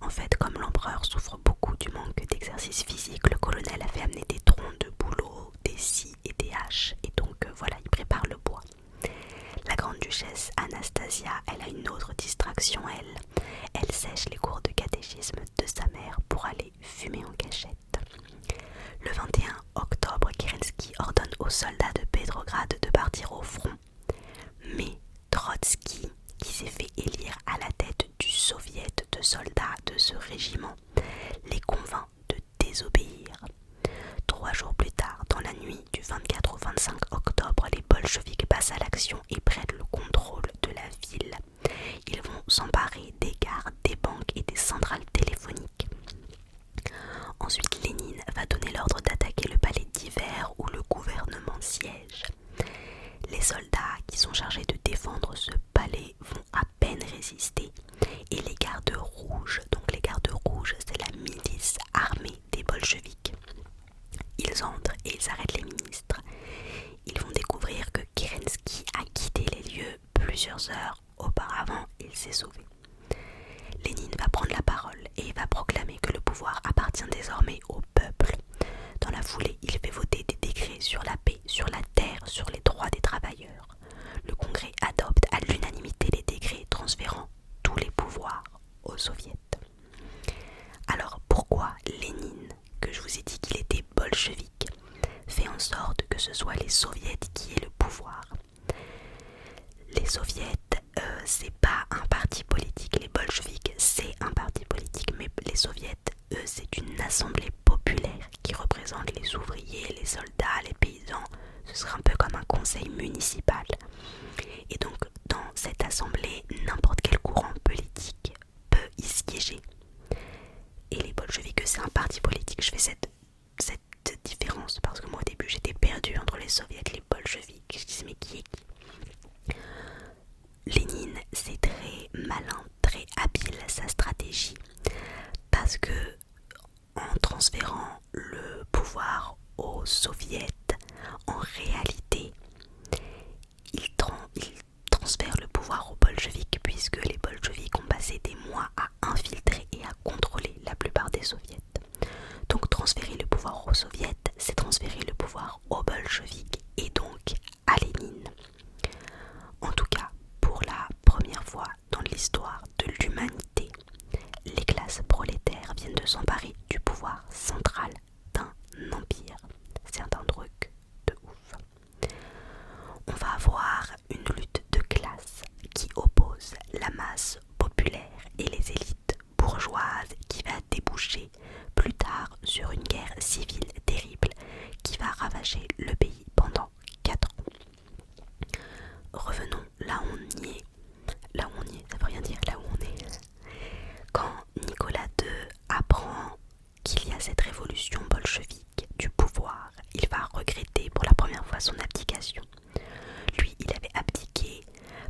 En fait, comme l'empereur souffre beaucoup du manque d'exercice physique, le colonel avait amené des troncs de bouleau, des scies et des haches. Et donc voilà, il prépare le bois. La grande duchesse Anastasia, elle a une autre distraction, elle sèche les cours de catéchisme de sa mère pour aller fumer en cachette. Le 21 octobre, Kerensky ordonne aux soldats de Petrograd de partir au front. Mais Trotsky, qui s'est fait élire à la tête du soviet de soldats de ce régiment, les convainc de désobéir. 3 jours plus tard, dans la nuit du 24 au 25 octobre, les bolcheviks passent à l'action direction et prennent le contrôle de la ville. Ils vont s'emparer des gares, des banques et des centrales téléphoniques. Ensuite, Lénine va donner l'ordre d'attaquer le palais d'hiver où le gouvernement siège. Les soldats qui sont chargés de défendre ce palais vont à peine résister et les gardes rouges, donc les gardes rouges c'est la milice armée des bolcheviks, ils entrent et ils arrêtent les ministres. Ils vont découvrir que Kerensky a quitté les lieux plusieurs heures auparavant, il s'est sauvé. Lénine va prendre la parole et va proclamer que le pouvoir appartient désormais au peuple. Dans la foulée, il fait voter des décrets sur la paix, sur la terre, sur les droits des travailleurs. Le Congrès adopte à l'unanimité les décrets transférant tous les pouvoirs aux soviets. Alors pourquoi Lénine, que je vous ai dit qu'il était bolchevique, fait en sorte que ce soit les soviets qui aient le pouvoir? Les soviets, c'est pas un parti politique. Les bolcheviks, c'est un parti politique, mais les soviets, eux, c'est une assemblée populaire qui représente les ouvriers, les soldats, les paysans. Ce serait un peu comme un conseil municipal. Et donc, dans cette assemblée, n'importe quel courant politique peut y siéger. Et les bolcheviks, c'est un parti politique. Je fais cette différence parce que moi, au début, j'étais perdue entre les soviets et les bolcheviks. Je disais, mais qui est qui? Lénine, c'est très malin, très habile sa stratégie parce que en transférant le pouvoir aux soviets, en réalité, il transfère le pouvoir aux bolcheviks puisque les bolcheviks ont passé des mois à infiltrer et à contrôler la plupart des soviets. Donc transférer le pouvoir aux soviets, c'est transférer le pouvoir aux bolcheviks et donc à Lénine. En tout cas, pour la première fois dans l'histoire de l'humanité, les classes prolétaires viennent de s'emparer du pouvoir central d'un empire. C'est un truc de ouf. On va avoir une lutte de classe qui oppose la masse populaire et les élites bourgeoises qui va déboucher plus tard sur une guerre civile terrible qui va ravager le pays pendant 4 ans. Revenons là où on y est. Là où on y est, ça veut rien dire, là où on est. Quand Nicolas II apprend qu'il y a cette révolution bolchevique du pouvoir, il va regretter pour la première fois son abdication. Lui, il avait abdiqué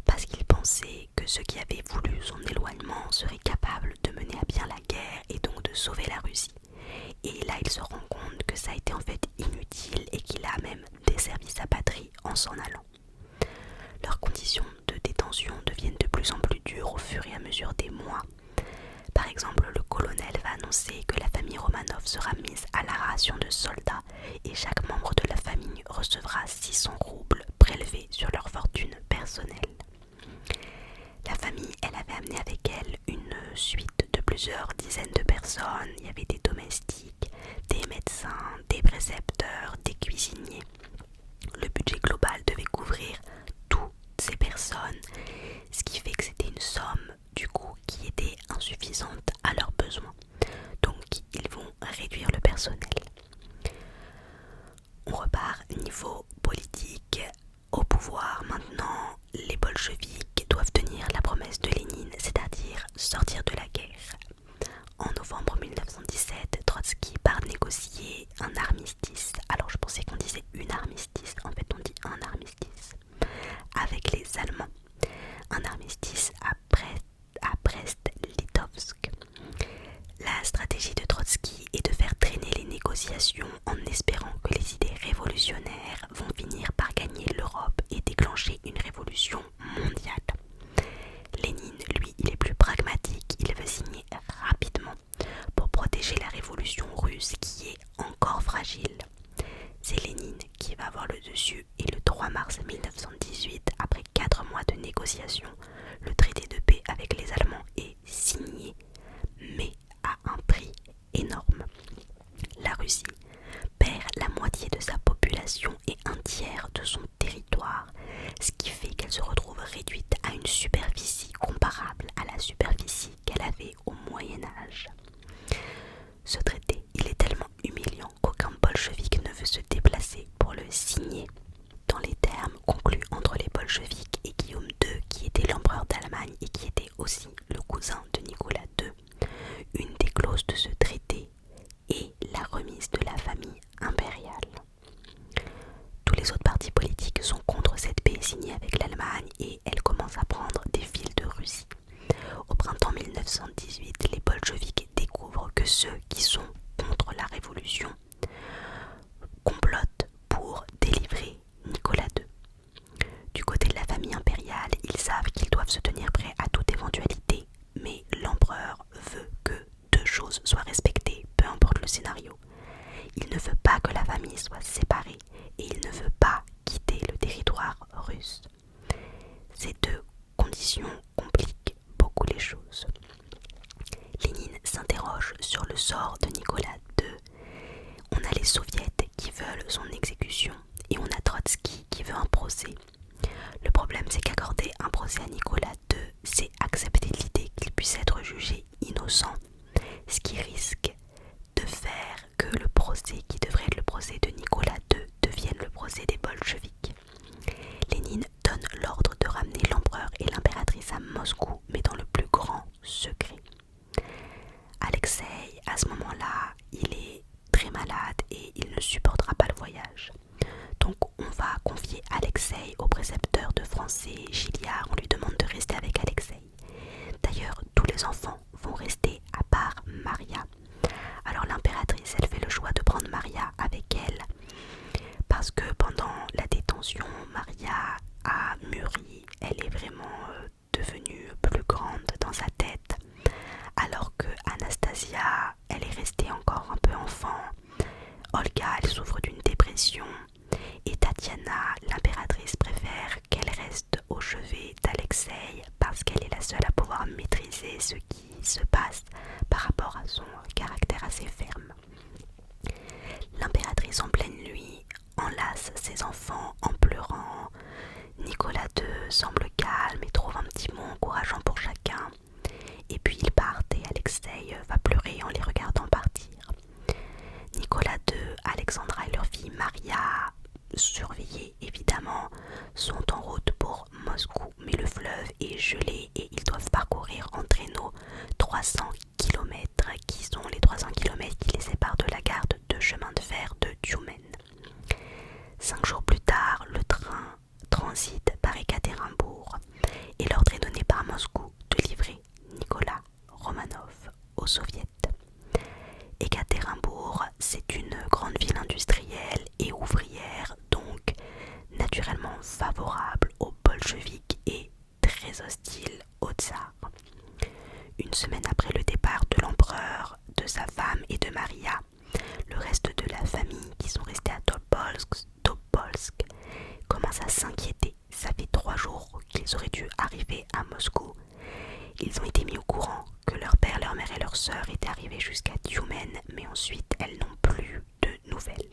parce qu'il pensait que ceux qui avaient voulu son éloignement seraient capables de mener à bien la guerre et donc de sauver la Russie. Et là, il se rend compte que ça a été en fait inutile et qu'il a même desservi sa patrie en s'en allant. Leurs conditions de détention deviennent de plus en plus dures au fur et à mesure des mois. Par exemple, le colonel va annoncer que la famille Romanov sera mise à la ration de soldats et chaque membre de la famille recevra 600 roubles prélevés sur leur fortune personnelle. La famille, elle avait amené avec elle une suite de plusieurs dizaines de personnes. Il y avait des domestiques, des médecins, des précepteurs, des cuisiniers. Le budget global devait couvrir toutes ces personnes, ce qui fait que c'était une somme du coup qui était insuffisante à leurs besoins. Donc ils vont réduire le personnel. On repart niveau politique. Au pouvoir maintenant, les bolcheviks doivent tenir la promesse de Lénine, c'est-à-dire sortir de la guerre. En novembre 1917, Trotsky part négocier un armistice. Alors je pensais qu'on disait une armistice, en fait on dit un armistice. Avec les Allemands. Un armistice à Brest-Litovsk. La stratégie de Trotsky est de faire traîner les négociations en espérant que les idées révolutionnaires vont finir par gagner l'Europe et déclencher une révolution mondiale. Lénine, lui, il est plus pragmatique, il veut signer rapidement pour protéger la révolution russe qui est encore fragile. C'est Lénine qui va avoir le dessus et le 3 mars 1918, après 4 mois de négociations, le traité de paix avec les Allemands est signé, mais à un prix énorme. La Russie perd la moitié de sa population et un tiers de son territoire, ce qui fait qu'elle se retrouve réduite à une superficie comparable à la superficie qu'elle avait au Moyen-Âge. Ce traité, il est tellement humiliant qu'aucun bolchevique ne veut se déplacer pour le signer. Dans les termes conclus entre les bolcheviks bolcheviks et Guillaume II, qui était l'empereur d'Allemagne et qui était aussi le cousin de Nicolas II, une des clauses de ce traité est la remise de la famille impériale. Tous les autres partis politiques sont contre cette paix signée avec l'Allemagne et elle commence à prendre des fils de Russie. Au printemps 1918, les bolcheviks découvrent que ceux qui sont contre la révolution complotent pour délivrer Nicolas II. Du côté de la famille impériale, ils savent qu'ils doivent se tenir prêts à toute éventualité, mais l'empereur veut que deux choses soient respectées, peu importe le scénario. Il ne veut pas que la famille soit séparée et il ne veut pas quitter le territoire russe. Ces deux conditions compliquent beaucoup les choses. Lénine s'interroge sur le sort de Nicolas II. On a les soviets qui veulent son exécution et on a Trotsky qui veut un procès. Le problème, c'est qu'accorder un procès à Nicolas II, c'est accepter l'idée qu'il puisse être jugé innocent, ce qui risque de faire que le procès qui devrait être le procès de Nicolas II devienne le procès des bolcheviks. Lénine donne l'ordre de ramener l'empereur et l'impératrice à Moscou, mais dans le plus grand secret. Alexeï, à ce moment-là, il est très malade et il ne supportera pas le voyage. Donc on va confier Alexeï au précepteur de français Gilliard. On lui demande de rester avec Alexeï. D'ailleurs, tous les enfants vont rester à part Maria. Alors l'impératrice, elle fait le choix de prendre Maria avec elle parce que pendant la détention, Maria a mûri. Elle est vraiment devenue plus grande dans sa tête, alors que Anastasia, elle est restée encore un peu enfant. Olga, elle souffre d'une dépression. Et Tatiana, l'impératrice, préfère qu'elle reste au chevet d'Alexeï parce qu'elle est la seule à pouvoir maîtriser ce qui se passe par rapport à son caractère assez ferme. L'impératrice en pleine nuit enlace ses enfants en pleurant. Nicolas II semble calme et trouve un petit mot encourageant pour chacun. Et puis ils partent et Alexeï va pleurer en les regardant partir. Nicolas II, Alexandra et leur fille Maria, surveillés évidemment, sont en route pour Moscou, mais le fleuve est gelé et ils doivent parcourir en traîneau 300 km qui sont les 300 km qui les séparent de la gare de chemin de fer de Tioumen. 5 jours plus tard, le train transite par Ekaterinbourg et l'ordre est donné par Moscou de livrer Nicolas Romanov aux soviets. Ekaterinbourg, c'est une grande ville industrielle et ouvrière, donc naturellement favorable aux bolcheviks et très hostile au tsar. Une semaine après le départ de l'empereur, de sa femme et de Maria, le reste de la famille qui sont restés à Topolsk commence à s'inquiéter. Ça fait 3 jours qu'ils auraient dû arriver à Moscou. Ils ont été mis au courant que leur père, leur mère et leur sœur étaient arrivés jusqu'à Tioumen, mais ensuite elles n'ont plus de nouvelles.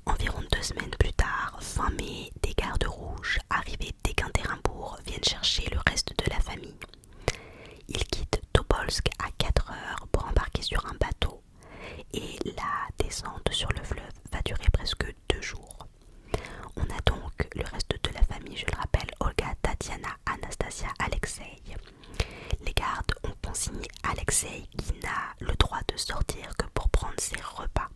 Environ 2 semaines plus tard, fin mai, des gardes rouges arrivés d'Ekaterinbourg viennent chercher le reste de la famille. Ils quittent Topolsk à 4 heures pour embarquer sur un bateau et la descente sur le fleuve va durer presque 2 jours. On a donc le reste de la famille, je le rappelle, Olga, Tatiana, Anastasia, Alexeï. Les gardes ont consigné Alexeï qui n'a le droit de sortir que pour prendre ses repas.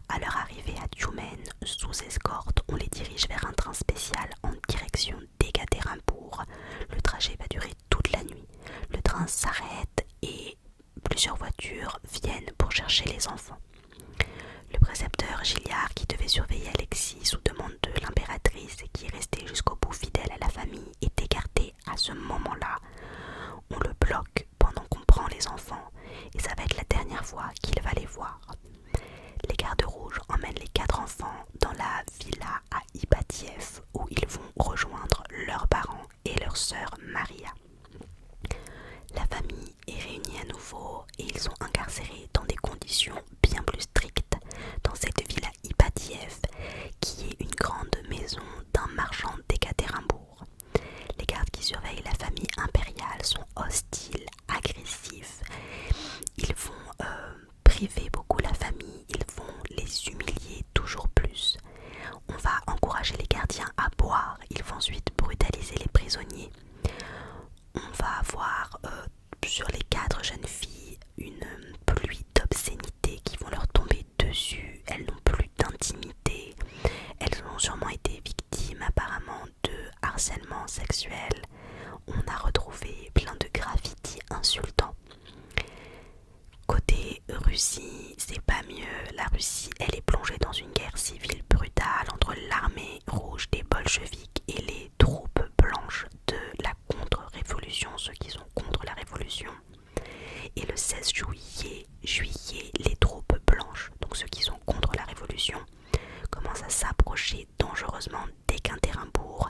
À leur arrivée à Tioumen, sous escorte, on les dirige vers un train spécial en direction d'Ekaterinbourg. Le trajet va durer toute la nuit. Le train s'arrête et plusieurs voitures viennent pour chercher les enfants. Le précepteur Gilliard, qui devait harcèlement sexuel. On a retrouvé plein de graffitis insultants. Côté Russie, c'est pas mieux. La Russie, elle est plongée dans une guerre civile brutale entre l'armée rouge des bolcheviks et les troupes blanches de la contre-révolution, ceux qui sont contre la révolution. Et le 16 juillet, les troupes blanches, donc ceux qui sont contre la révolution, commencent à s'approcher dangereusement d'Ekaterinbourg.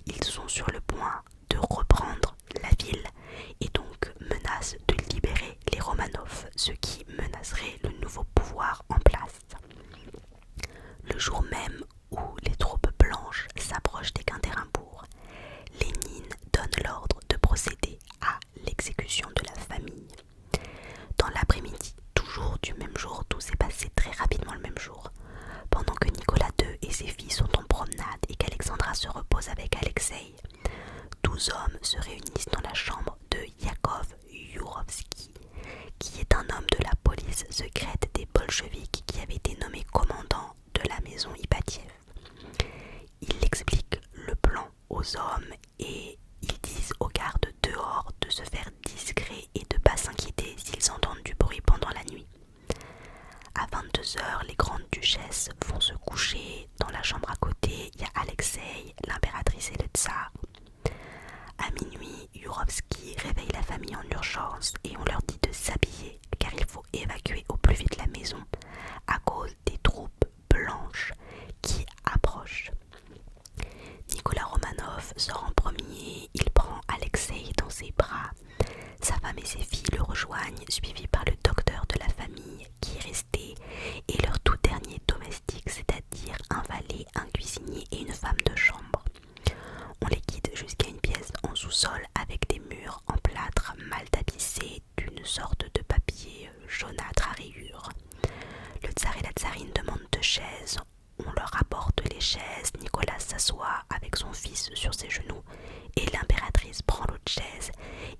Ils sont sur le point de reprendre la ville et donc menacent de libérer les Romanov, ce qui menacerait le nouveau pouvoir en place. Le jour même où les troupes blanches s'approchent d'Ekaterinbourg, Lénine donne l'ordre de procéder à l'exécution de la famille. Dans l'après-midi, toujours du même jour, tout s'est passé très rapidement le même jour. Pendant que Nicolas II et ses filles sont en promenade et qu'Alexandra se repose avec Alexei, 12 hommes se réunissent dans la chambre de Yakov Yurovsky, qui est un homme de la police secrète des bolcheviks qui avait été nommé commandant de la maison Ipatiev. Il explique le plan aux hommes et ils disent aux gardes dehors de se faire discrets et de ne pas s'inquiéter s'ils entendent du bruit pendant la nuit. À 22h, les grandes duchesses vont se coucher. Dans la chambre à côté, il y a Alexei, l'impératrice et le tsar. À minuit, Yurovsky réveille la famille en urgence et on leur dit de s'habiller car il faut évacuer au plus vite la maison à cause des troupes blanches qui approchent. Nicolas Romanov sort en premier, il prend Alexei dans ses bras. Sa femme et ses filles le rejoignent, suivis par le docteur de la famille qui est resté et leur tout dernier domestique, c'est-à-dire un valet, un cuisinier et une femme de chambre. On les guide jusqu'à une pièce en sous-sol avec des murs en plâtre mal tapissés d'une sorte de papier jaunâtre à rayures. Le tsar et la tsarine demandent 2 chaises. On leur apporte les chaises, Nicolas s'assoit avec son fils sur ses genoux et l'impératrice prend l'autre chaise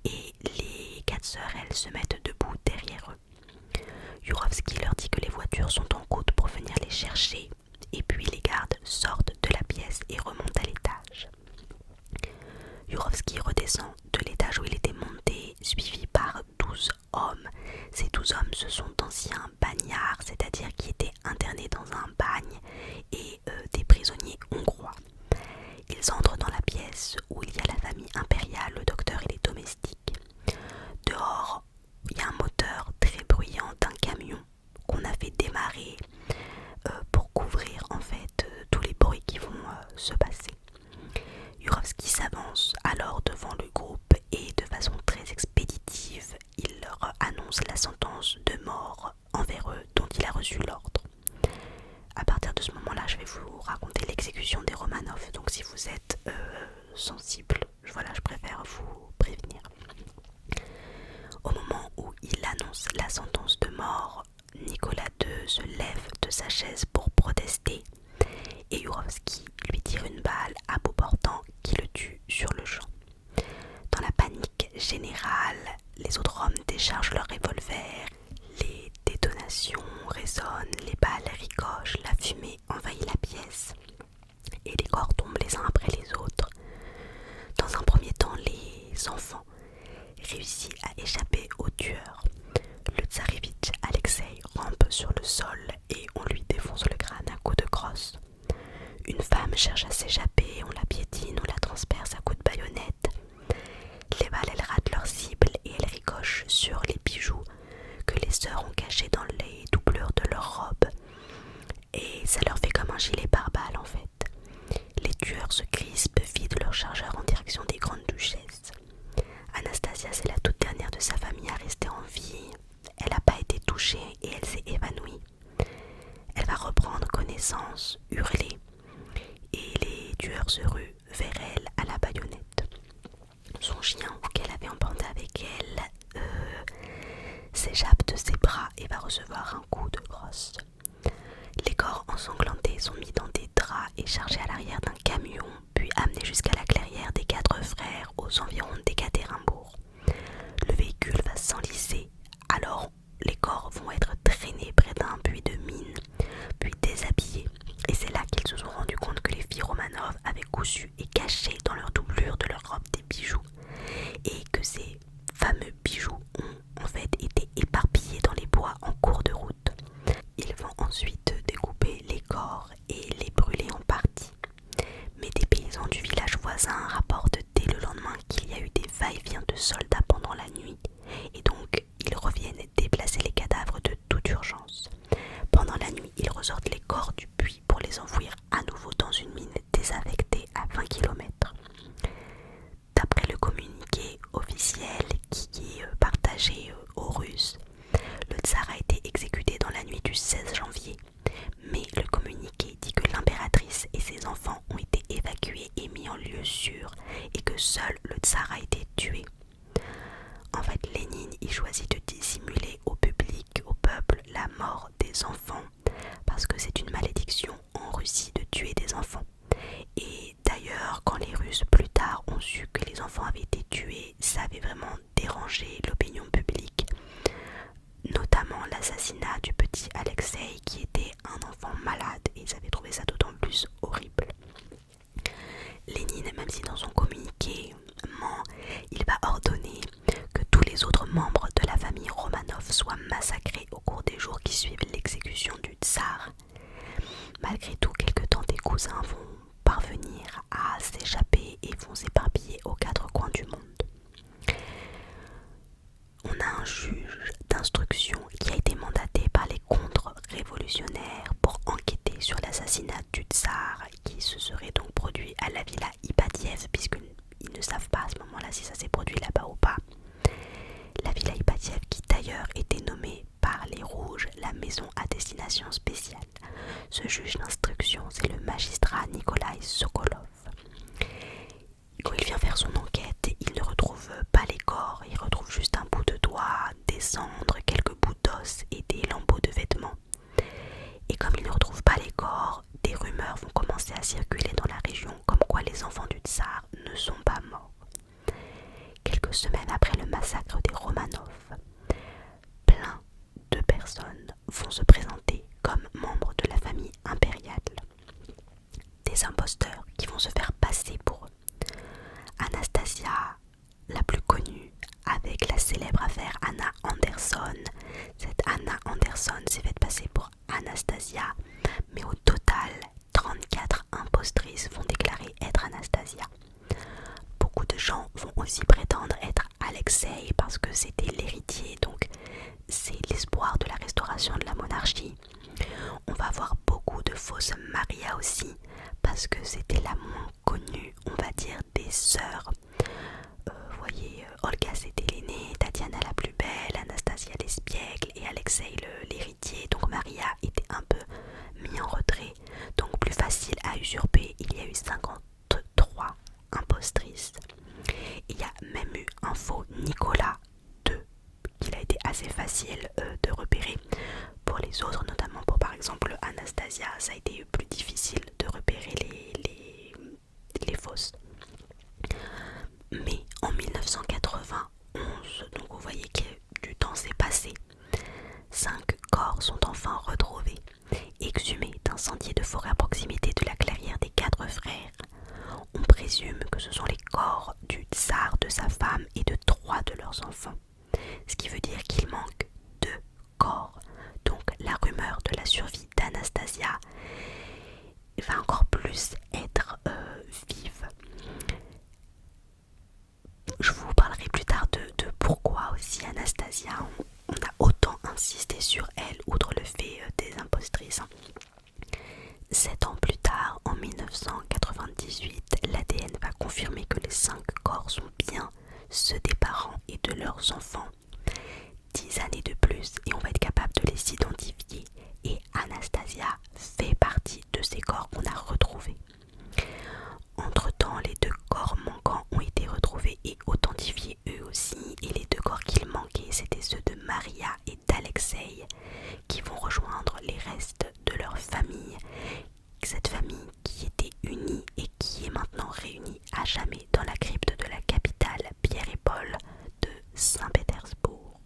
et les 4 sœurs, elles, se mettent debout derrière eux. Yurovsky leur dit que les voitures sont en route pour venir les chercher et puis les gardes sortent de la pièce et remontent à l'étage. Yurovsky redescend de l'étage où il était monté, suivi par 12 hommes. Ces 12 hommes, ce sont d'anciens bagnards, c'est-à-dire qui étaient internés dans un bagne et des prisonniers hongrois. Ils entrent dans la pièce où il y a la famille impériale, le docteur et les domestiques. Dehors, il y a un moteur très bruyant d'un camion qu'on a fait démarrer pour couvrir en fait tous les bruits qui vont se passer. Yurovsky s'avance alors devant le groupe et de façon très expéditive, il leur annonce la sentence de mort envers eux dont il a reçu l'ordre. À partir de ce moment-là, je vais vous raconter l'exécution des Romanov, donc si vous êtes sensible, voilà, je préfère vous prévenir. Au moment où il annonce la sentence de mort, Nicolas II se lève de sa chaise pour protester et Yurovsky lui tire une balle à bout portant qui le tue sur le champ. Dans la panique générale, les autres hommes déchargent leurs revolvers, les détonations résonnent, les balles ricochent, la fumée envahit la pièce et les corps tombent les uns après les autres. Dans un premier temps, les enfants réussissent à échapper aux tueurs. Le tsarevitch Alexei rampe sur le sol et on lui défonce le crâne à coups de crosse. Une femme cherche à s'échapper, on la piétine, on la transperce à coups de baïonnette. Les balles, elles ratent leur cible et elles ricochent sur les bijoux que les sœurs ont cachés dans les doublures de leurs robes. Et ça leur fait comme un gilet pare-balles en fait. Les tueurs se crispent, vident leur chargeur en direction des grandes duchesses. Anastasia, c'est la toute dernière de sa famille à rester en vie. Elle n'a pas été touchée et elle s'est évanouie. Elle va reprendre connaissance, hurler, et les tueurs se ruent vers elle à la baïonnette. Son chien, qu'elle avait emporté avec elle, s'échappe de ses bras et va recevoir un coup de crosse. Les corps ensanglantés sont mis dans des draps et chargés à l'arrière d'un camion, puis amenés jusqu'à la clairière des 4 frères aux environs d'Ekaterinbourg. Le véhicule va s'enliser, alors les corps vont être traînés près d'un puits de mine, puis déshabillés. Et c'est là qu'ils se sont rendus compte que les filles Romanov avaient cousu et caché dans leur doublure de enfants ont été évacués et mis en lieu sûr et que seul le tsar a été tué. En fait, Lénine y choisit de dissimuler au public, au peuple, la mort des enfants parce que c'est une malédiction en Russie de tuer des enfants. Et d'ailleurs, quand les Russes plus tard ont su que les enfants avaient été tués, ça avait vraiment dérangé l'opinion publique, notamment l'assassinat du petit Alexei qui était un enfant malade et ils avaient trouvé ça d'autant plus horrible. Lénine, même si dans son communiqué ment, il va ordonner que tous les autres membres de la famille Romanov soient massacrés au cours des jours qui suivent l'exécution du tsar. Malgré tout, quelques temps des cousins vont parvenir à s'échapper et vont s'éparpiller aux quatre coins du monde. On a un juge d'instruction qui a été mandaté par les contre-révolutionnaires pour enquêter sur l'assassinat du tsar qui se serait donc produit à la villa Ipatiev, puisqu'ils ne savent pas à ce moment-là si ça s'est produit là-bas ou pas. La villa Ipatiev qui d'ailleurs était nommée par les Rouges la maison à destination spéciale. Ce juge d'instruction, c'est le magistrat Nikolai Sokolov. Quand il vient faire son enquête, il ne retrouve pas les corps, il retrouve juste un bout de doigt, des cendres, quelques bouts d'os et des lambeaux de vêtements. Et comme il ne retrouve pas les corps, des rumeurs vont commencer à circuler dans la région comme quoi les enfants du tsar ne sont pas morts. Quelques semaines après le massacre des Romanov, plein de personnes vont se présenter comme membres de la famille impériale. Des imposteurs qui vont se faire passer pour eux. Anastasia, la plus connue, avec la célèbre affaire Anna Anderson. Cette Anna Anderson s'est faite passer pour Anastasia, mais au total, 34 impostrices vont déclarer être Anastasia. Beaucoup de gens vont aussi prétendre être Alexei parce que c'était l'héritier, donc c'est l'espoir de la restauration de la monarchie. On va voir beaucoup de fausses Maria aussi, parce que c'était la moins connue, on va dire, des sœurs. Vous voyez, Olga c'était l'aînée, Tatiana la plus belle, Anastasia l'espiègle et Alexei l'héritier. Donc Maria était un peu mis en retrait, donc plus facile à usurper. Il y a eu 53 impostrices. Il y a même eu un faux Nicolas II, qu'il a été assez facile de repérer. Pour les autres, notamment pour par exemple Anastasia, ça a été plus difficile de repérer les fausses. Mais en 1991, donc vous voyez que du temps s'est passé, 5 corps sont enfin retrouvés, exhumés d'un sentier de forêt à proximité de la clairière des 4 frères. On présume que ce sont les corps du tsar, de sa femme et de 3 de leurs enfants. Ce qui veut dire qu'il manque 2 corps. Donc la rumeur de la survie d'Anastasia va encore plus être vive. Je vous parlerai plus tard de pourquoi aussi Anastasia, on a autant insisté sur elle, outre le fait des impostrices. 7 ans plus tard, en 1998, l'ADN va confirmer que les 5 corps sont bien ceux des parents et de leurs enfants. 10 années de plus et on va être capable de les identifier. Et Anastasia fait partie de ces corps qu'on a retrouvés. Entre-temps, les 2 corps manquants ont été retrouvés et authentifiés eux aussi. Et les 2 corps qu'il manquait, c'était ceux de Maria et d'Alexei, qui vont rejoindre les restes de leur famille. Cette famille qui était unie et qui est maintenant réunie à jamais dans la crypte de la capitale Pierre et Paul de Saint-Pétersbourg.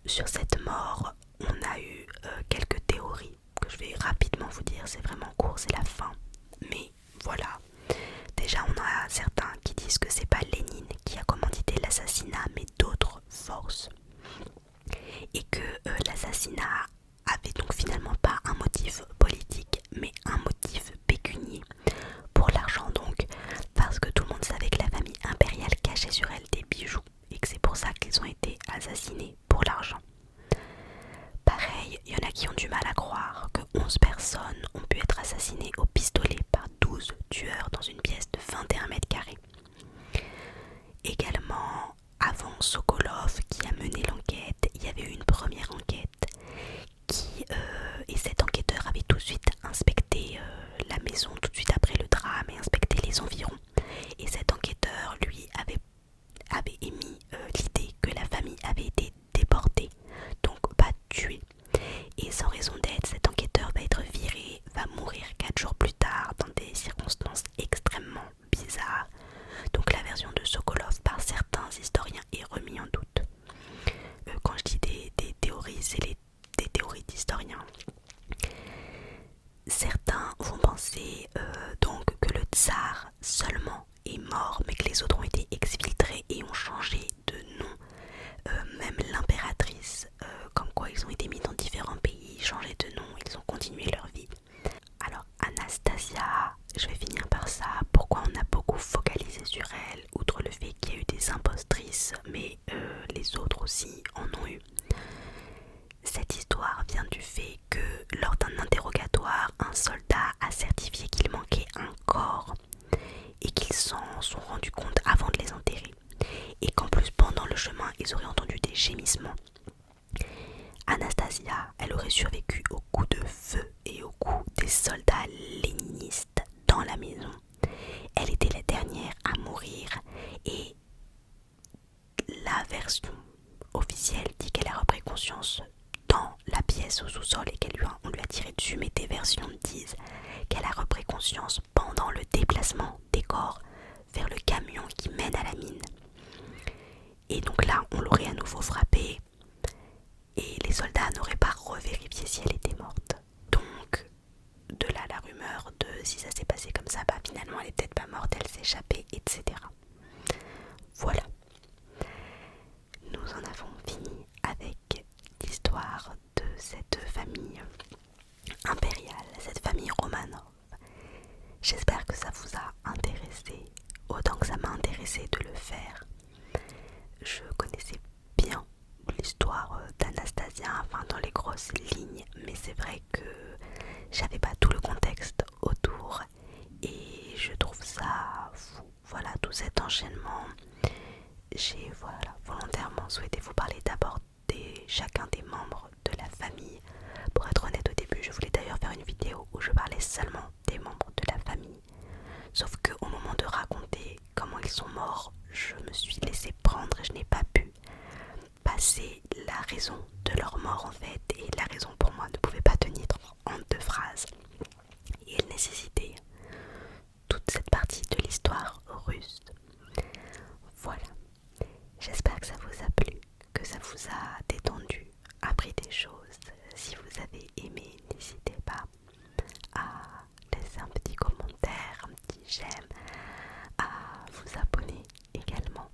Sur cette mort, on a eu quelques théories que je vais rapidement vous dire, c'est vraiment court, c'est la fin. Mais voilà, déjà on a certains qui disent que c'est pas Lénine qui a commandité l'assassinat, mais d'autres forces. Et que l'assassinat avait donc finalement pas un motif politique, mais un motif pécunier. Pour l'argent donc, parce que tout le monde savait que la famille impériale cachait sur elle des bijoux, et que c'est pour ça qu'ils ont été assassinés, pour l'argent. Pareil, il y en a qui ont du mal à croire que 11 personnes ont pu être assassinées au pistolet par 12 tueurs dans une pièce de 21 mètres carrés. Également, avant Sokolov qui a mené l'enquête, il y avait eu une première enquête et cet enquêteur avait tout de suite inspecté certains vont penser donc que le tsar seulement est mort, mais que les autres ont été exfiltrés et ont changé de nom. Même l'impératrice, comme quoi ils ont été mis dans différents pays, changé de nom, ils ont continué leur vie. Alors Anastasia, je vais finir par ça. Pourquoi on a beaucoup focalisé sur elle, outre le fait qu'il y a eu des impostrices, mais les autres aussi en ont eu. Cette histoire vient du fait que lors d'un interrogatoire, un soldat a certifié qu'il manquait un corps et qu'ils s'en sont rendus compte avant de les enterrer. Et qu'en plus pendant le chemin, ils auraient entendu des gémissements. Anastasia, elle aurait survécu au coup de feu et au coup des soldats léninistes dans la maison. Elle était la dernière à mourir et la version officielle dit qu'elle a repris conscience dans la pièce au sous-sol et qu'on lui a tiré dessus, mais des versions disent qu'elle a repris conscience pendant le déplacement des corps vers le camion qui mène à la mine. Et donc là, on l'aurait à nouveau frappée et les soldats n'auraient pas revérifié si elle était morte. Donc, de là la rumeur de si ça s'est passé comme ça, bah finalement elle est peut-être pas morte, elle s'est échappée, etc. Voilà. Nous en avons fini avec l'histoire de cette famille impériale, cette famille Romanov. J'espère que ça vous a intéressé autant que ça m'a intéressé de le faire. Je connaissais bien l'histoire d'Anastasia, enfin dans les grosses lignes, mais c'est vrai que j'avais pas tout le contexte autour et je trouve ça fou. Voilà, tout cet enchaînement. J'ai volontairement souhaité vous parler d'abord de chacun des membres de la famille. Pour être honnête, au début je voulais d'ailleurs faire une vidéo où je parlais seulement des membres de la famille. Sauf qu'au moment de raconter comment ils sont morts, je me suis laissée prendre et je n'ai pas pu passer la raison de leur mort en fait. Et la raison pour moi ne pouvait pas tenir en 2 phrases. Et elle nécessitait toute cette partie de l'histoire russe. Voilà. J'espère que ça vous a plu, que ça vous a détendu, appris des choses. Si vous avez aimé, n'hésitez pas à laisser un petit commentaire, un petit j'aime, à vous abonner également.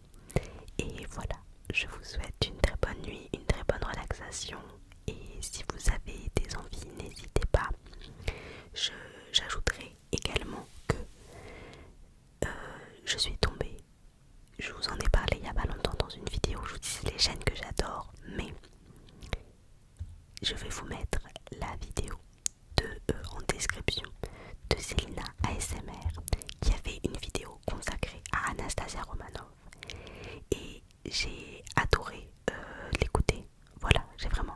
Et voilà, je vous souhaite une très bonne nuit, une très bonne relaxation. Et si vous avez des envies, n'hésitez pas. J'ajouterai également que je suis tombée. Je vous en ai parlé il n'y a pas longtemps dans une vidéo où je vous disais les chaînes que j'adore, mais je vais vous mettre la vidéo en description de Célina ASMR qui avait une vidéo consacrée à Anastasia Romanov et j'ai adoré l'écouter. Voilà, j'ai vraiment